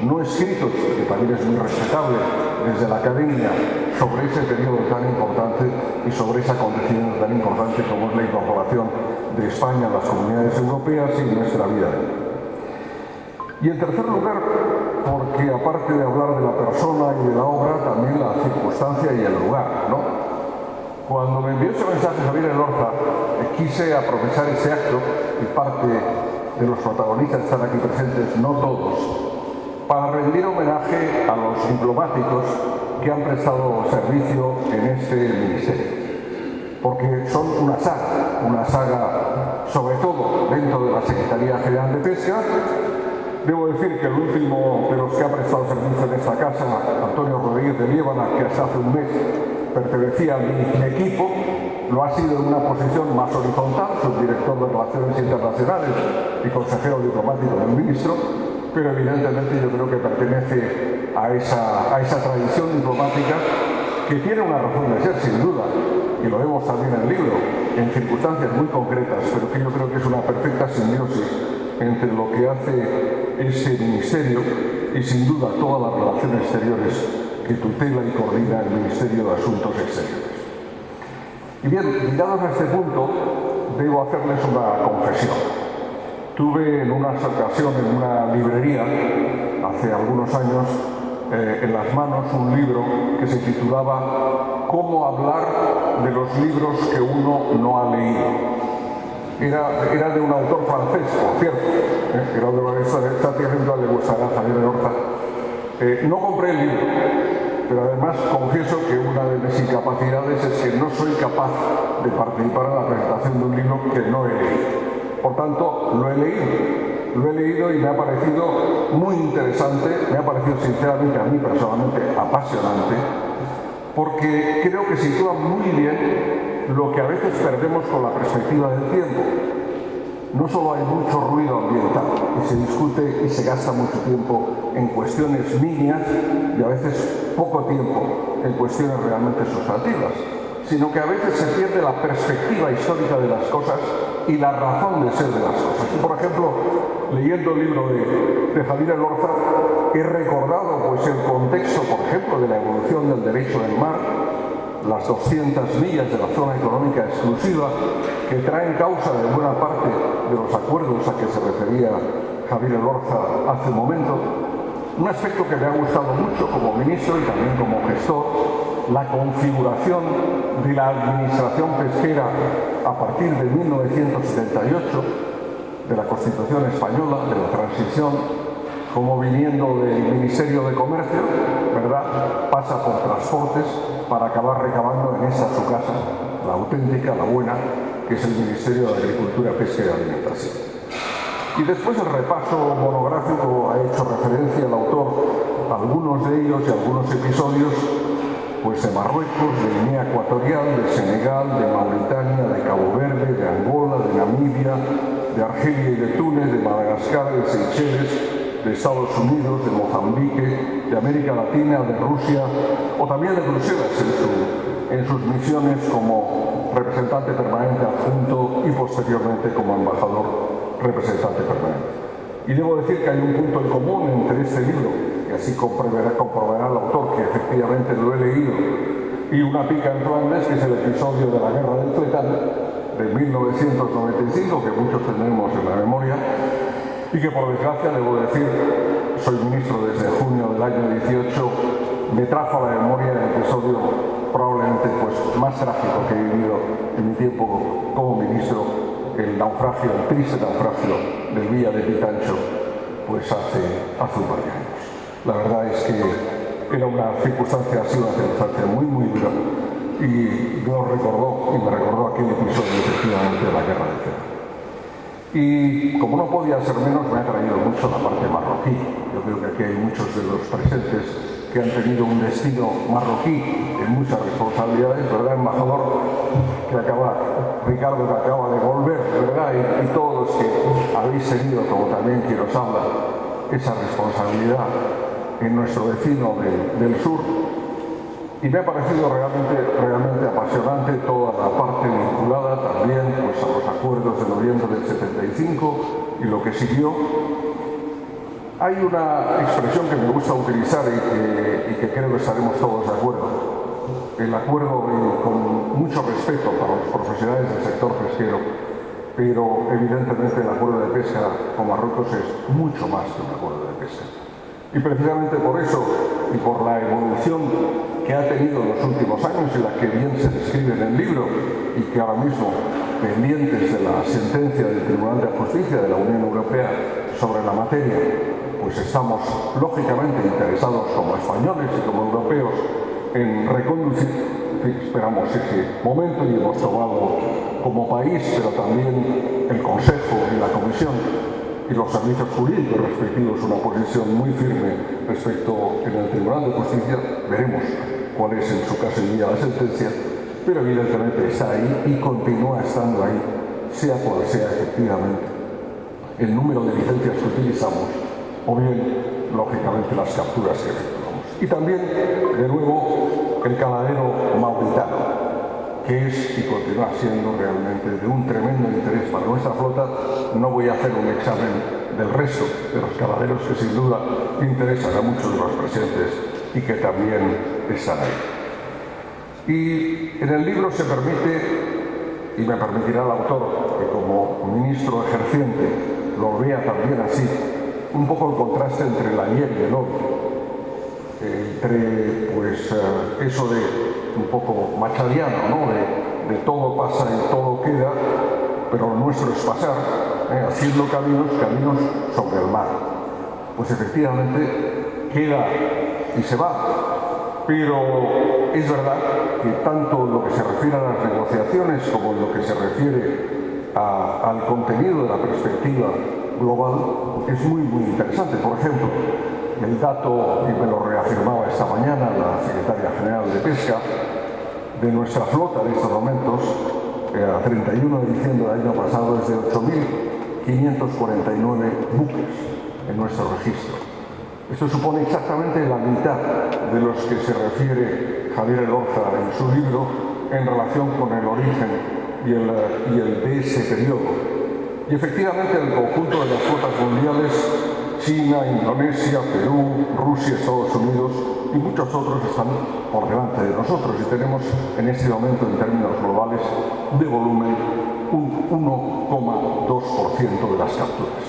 no escritos, que también es muy respetable desde la academia, sobre ese periodo tan importante y sobre ese acontecimiento tan importante como es la incorporación de España a las comunidades europeas y nuestra vida. Y en tercer lugar, porque aparte de hablar de la persona y de la obra, también la circunstancia y el lugar, ¿no? Cuando me envió ese mensaje Javier Elorza, quise aprovechar ese acto, y parte de los protagonistas están aquí presentes, no todos, para rendir homenaje a los diplomáticos que han prestado servicio en este ministerio. Porque son una saga sobre todo dentro de la Secretaría General de Pesca. Debo decir que el último de los que ha prestado servicio en esta casa, Antonio Rodríguez de Liébana, que hasta hace un mes pertenecía a mi equipo, lo ha sido en una posición más horizontal, subdirector de Relaciones Internacionales y consejero diplomático del ministro, pero evidentemente yo creo que pertenece a esa tradición diplomática que tiene una razón de ser, sin duda, y lo vemos también en el libro, en circunstancias muy concretas, pero que yo creo que es una perfecta simbiosis entre lo que hace este ministerio y sin duda todas las relaciones exteriores que tutela y coordina el Ministerio de Asuntos Exteriores. Y bien, llegados a este punto, debo hacerles una confesión. Tuve en unas ocasiones en una librería, hace algunos años, en las manos un libro que se titulaba Cómo hablar de los libros que uno no ha leído. Era de un autor francés, por cierto, era de esta tierra le gustará a Javier Elorza. No compré el libro, pero además confieso que una de mis incapacidades es que no soy capaz de participar en la presentación de un libro que no he leído. Por tanto, lo he leído y me ha parecido muy interesante, me ha parecido sinceramente a mí personalmente apasionante, porque creo que sitúa muy bien lo que a veces perdemos con la perspectiva del tiempo. No solo hay mucho ruido ambiental y se discute y se gasta mucho tiempo en cuestiones niñas y a veces poco tiempo en cuestiones realmente sustantivas, sino que a veces se pierde la perspectiva histórica de las cosas y la razón de ser de las cosas. Por ejemplo, leyendo el libro de Javier Elorza, he recordado pues, el contexto, por ejemplo, de la evolución del derecho del mar, las 200 millas de la zona económica exclusiva que traen causa de buena parte de los acuerdos a que se refería Javier Elorza hace un momento. Un aspecto que me ha gustado mucho como ministro y también como gestor, la configuración de la administración pesquera a partir de 1978, de la Constitución española, de la transición, como viniendo del Ministerio de Comercio, ¿verdad?, pasa por transportes para acabar recabando en esa su casa, la auténtica, la buena, que es el Ministerio de Agricultura, Pesca y Alimentación. Y después el repaso monográfico ha hecho referencia al autor a algunos de ellos y algunos episodios, pues de Marruecos, de Guinea Ecuatorial, de Senegal, de Mauritania, de Cabo Verde, de Angola, de Namibia, de Argelia y de Túnez, de Madagascar, de Seychelles, de Estados Unidos, de Mozambique, de América Latina, de Rusia o también de Bruselas en sus misiones como representante permanente adjunto y posteriormente como embajador representante permanente. Y debo decir que hay un punto en común entre este libro, y así comprobará el autor que efectivamente lo he leído, y Una pica en Flandes, que es el episodio de la Guerra del Fletán de 1995, que muchos tenemos en la memoria, y que por desgracia, debo decir, soy ministro desde junio del año 18, me trajo a la memoria el episodio probablemente más trágico que he vivido en mi tiempo como ministro, el triste naufragio del Villa de Pitancho, pues hace un par de años. La verdad es que era una circunstancia muy, muy dura, y me recordó aquel episodio efectivamente de la Guerra del Fletán. Y como no podía ser menos, me ha traído mucho la parte marroquí. Yo creo que aquí hay muchos de los presentes que han tenido un destino marroquí en muchas responsabilidades, ¿verdad, embajador? Ricardo, que acaba de volver, ¿verdad? Y todos los que habéis tenido, como también quien os habla, esa responsabilidad en nuestro vecino del sur. Y me ha parecido realmente apasionante toda la parte vinculada también a los acuerdos de noviembre del 75 y lo que siguió. Hay una expresión que me gusta utilizar y que creo que estaremos todos de acuerdo. El acuerdo con mucho respeto para los profesionales del sector pesquero, pero evidentemente el acuerdo de pesca con Marruecos es mucho más que un acuerdo de pesca. Y precisamente por eso y por la evolución que ha tenido en los últimos años y la que bien se describe en el libro y que ahora mismo, pendientes de la sentencia del Tribunal de Justicia de la Unión Europea sobre la materia, pues estamos lógicamente interesados como españoles y como europeos en reconducir, esperamos ese momento y hemos tomado como país, pero también el Consejo y la Comisión y los servicios jurídicos respectivos una posición muy firme respecto en el Tribunal de Justicia. Veremos cuál es en su caso el día de la sentencia, pero evidentemente está ahí y continúa estando ahí, sea cual sea efectivamente el número de licencias que utilizamos o bien, lógicamente, las capturas que efectuamos. Y también, de nuevo, el caladero mauritano, que es y continúa siendo realmente de un tremendo interés para nuestra flota. No voy a hacer un examen del resto de los caladeros que sin duda interesan a muchos de los presentes y que también están ahí. Y en el libro se permite, y me permitirá el autor que como ministro ejerciente lo vea también así, un poco el contraste entre el ayer y el hoy, entre eso de un poco machadiano, ¿no? De todo pasa y todo queda, pero lo nuestro es pasar, haciendo caminos sobre el mar. Pues efectivamente queda y se va, pero es verdad que tanto en lo que se refiere a las negociaciones como en lo que se refiere al contenido de la perspectiva global es muy, muy interesante. Por ejemplo, el dato, y me lo reafirmaba esta mañana la secretaria general de Pesca, de nuestra flota en estos momentos, a 31 de diciembre del año pasado, es de 8.549 buques en nuestro registro. Esto supone exactamente la mitad de los que se refiere Javier Elorza en su libro en relación con el origen y el de ese periodo. Y efectivamente el conjunto de las flotas mundiales, China, Indonesia, Perú, Rusia, Estados Unidos y muchos otros están por delante de nosotros y tenemos en este momento en términos globales de volumen un 1,2% de las capturas.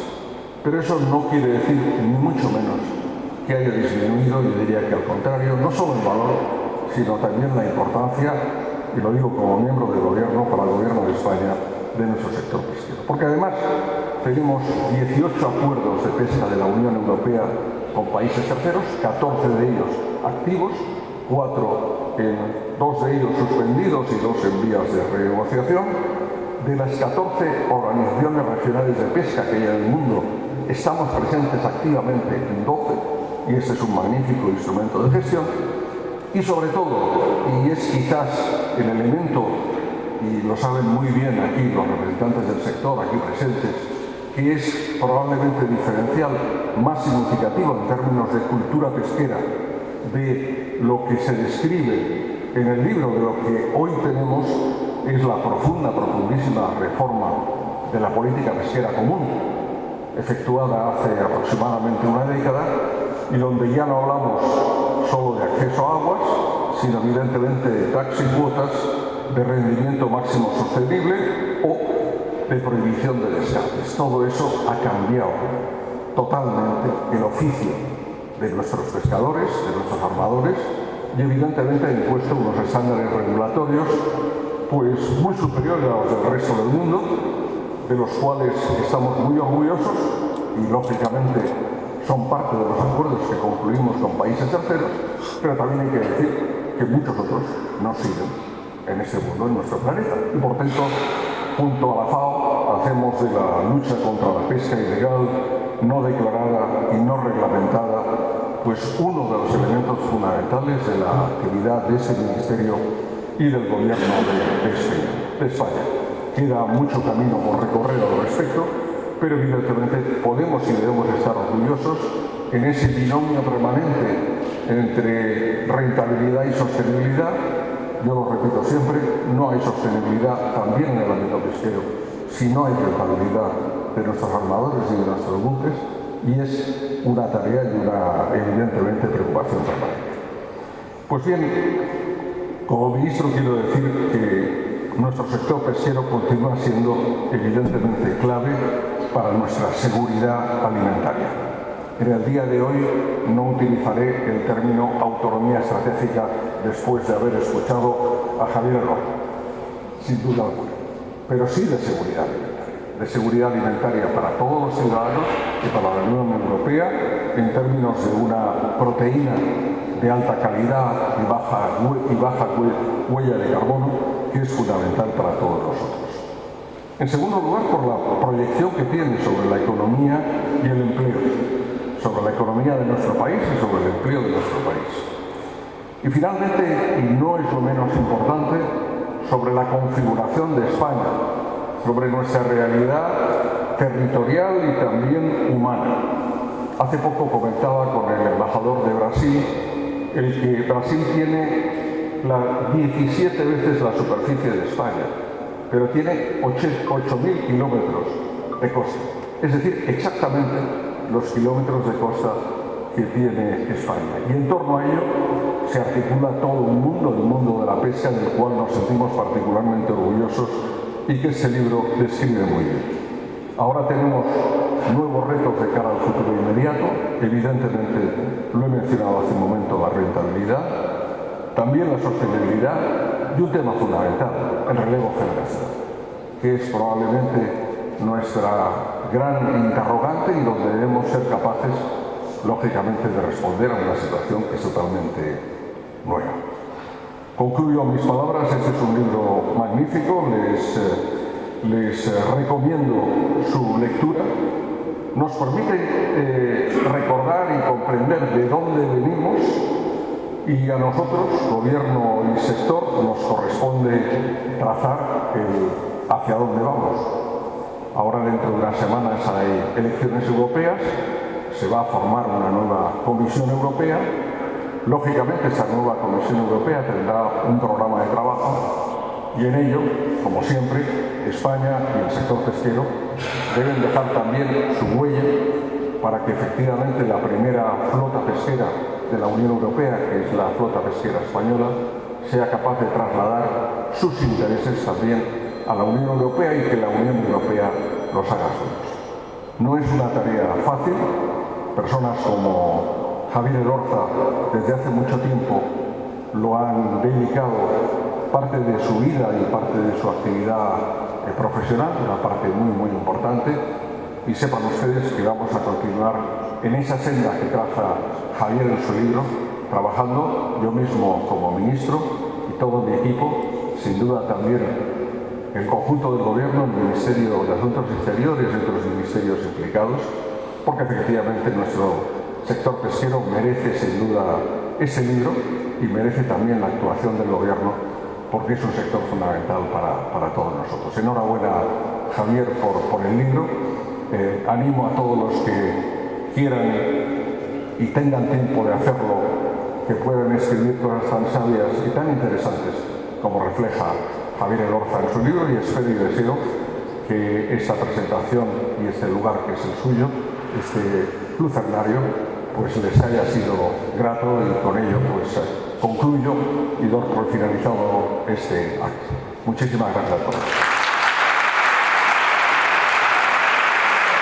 Pero eso no quiere decir ni mucho menos que haya disminuido, yo diría que al contrario, no solo en valor, sino también la importancia, y lo digo como miembro del gobierno, para el gobierno de España, de nuestro sector pesquero. Porque además tenemos 18 acuerdos de pesca de la Unión Europea con países terceros, 14 de ellos activos, 2 de ellos suspendidos y 2 en vías de renegociación. De las 14 organizaciones regionales de pesca que hay en el mundo, estamos presentes activamente en 12, y este es un magnífico instrumento de gestión. Y sobre todo, y es quizás el elemento, y lo saben muy bien aquí los representantes del sector aquí presentes, que es probablemente diferencial, más significativo en términos de cultura pesquera, de lo que se describe en el libro, de lo que hoy tenemos, es la profundísima reforma de la política pesquera común, efectuada hace aproximadamente una década, y donde ya no hablamos solo de acceso a aguas, sino evidentemente de tax y cuotas, de rendimiento máximo sostenible o de prohibición de descartes. Todo eso ha cambiado totalmente el oficio de nuestros pescadores, de nuestros armadores, y evidentemente ha impuesto unos estándares regulatorios pues muy superiores a los del resto del mundo, de los cuales estamos muy orgullosos y lógicamente son parte de los acuerdos que concluimos con países terceros, pero también hay que decir que muchos otros no siguen en este mundo, en nuestro planeta. Y por tanto, junto a la FAO, hacemos de la lucha contra la pesca ilegal, no declarada y no reglamentada, pues uno de los elementos fundamentales de la actividad de ese ministerio y del gobierno de España. Queda mucho camino por recorrer al respecto, pero evidentemente podemos y debemos estar orgullosos en ese binomio permanente entre rentabilidad y sostenibilidad. Yo lo repito siempre, no hay sostenibilidad también en el ámbito pesquero si no hay rentabilidad de nuestros armadores y de nuestros buques, y es una tarea y una evidentemente preocupación permanente. Pues bien, como ministro quiero decir que nuestro sector pesquero continúa siendo evidentemente clave para nuestra seguridad alimentaria. En el día de hoy no utilizaré el término autonomía estratégica después de haber escuchado a Javier Roca, sin duda alguna, pero sí de seguridad alimentaria para todos los ciudadanos y para la Unión Europea en términos de una proteína de alta calidad y baja huella de carbono, que es fundamental para todos nosotros. En segundo lugar, por la proyección que tiene sobre la economía y el empleo, sobre la economía de nuestro país y sobre el empleo de nuestro país. Y finalmente, y no es lo menos importante, sobre la configuración de España, sobre nuestra realidad territorial y también humana. Hace poco comentaba con el embajador de Brasil el que Brasil tiene 17 veces la superficie de España, pero tiene 8.000 kilómetros de costa, es decir, exactamente los kilómetros de costa que tiene España. Y en torno a ello se articula todo un mundo, el mundo de la pesca, del cual nos sentimos particularmente orgullosos y que este libro describe muy bien. Ahora tenemos nuevos retos de cara al futuro inmediato, evidentemente lo he mencionado hace un momento, la rentabilidad, también la sostenibilidad y un tema fundamental, el relevo generacional, que es probablemente nuestra gran interrogante y donde debemos ser capaces, lógicamente, de responder a una situación que es totalmente nueva. Concluyo mis palabras, este es un libro magnífico, les recomiendo su lectura. Nos permite recordar y comprender de dónde venimos, y a nosotros, gobierno y sector, nos corresponde trazar hacia dónde vamos. Ahora, dentro de unas semanas, hay elecciones europeas, se va a formar una nueva Comisión Europea. Lógicamente, esa nueva Comisión Europea tendrá un programa de trabajo y en ello, como siempre, España y el sector pesquero deben dejar también su huella para que efectivamente la primera flota pesquera de la Unión Europea, que es la flota pesquera española, sea capaz de trasladar sus intereses también a la Unión Europea y que la Unión Europea los haga suyos. No es una tarea fácil. Personas como Javier Elorza desde hace mucho tiempo lo han dedicado parte de su vida y parte de su actividad profesional, una parte muy importante, y sepan ustedes que vamos a continuar en esa senda que traza Javier en su libro, trabajando yo mismo como ministro y todo mi equipo, sin duda también el conjunto del gobierno, el Ministerio de Asuntos Exteriores y otros ministerios implicados, porque efectivamente nuestro sector pesquero merece sin duda ese libro y merece también la actuación del Gobierno porque es un sector fundamental para todos nosotros. Enhorabuena, Javier, por el libro. Animo a todos los que quieran y tengan tiempo de hacerlo, que pueden escribir cosas tan sabias y tan interesantes como refleja Javier Elorza en su libro, y espero y deseo que esta presentación y este lugar que es el suyo, este lucernario, pues les haya sido grato, y con ello pues concluyo y doy por finalizado este acto. Muchísimas gracias a todos.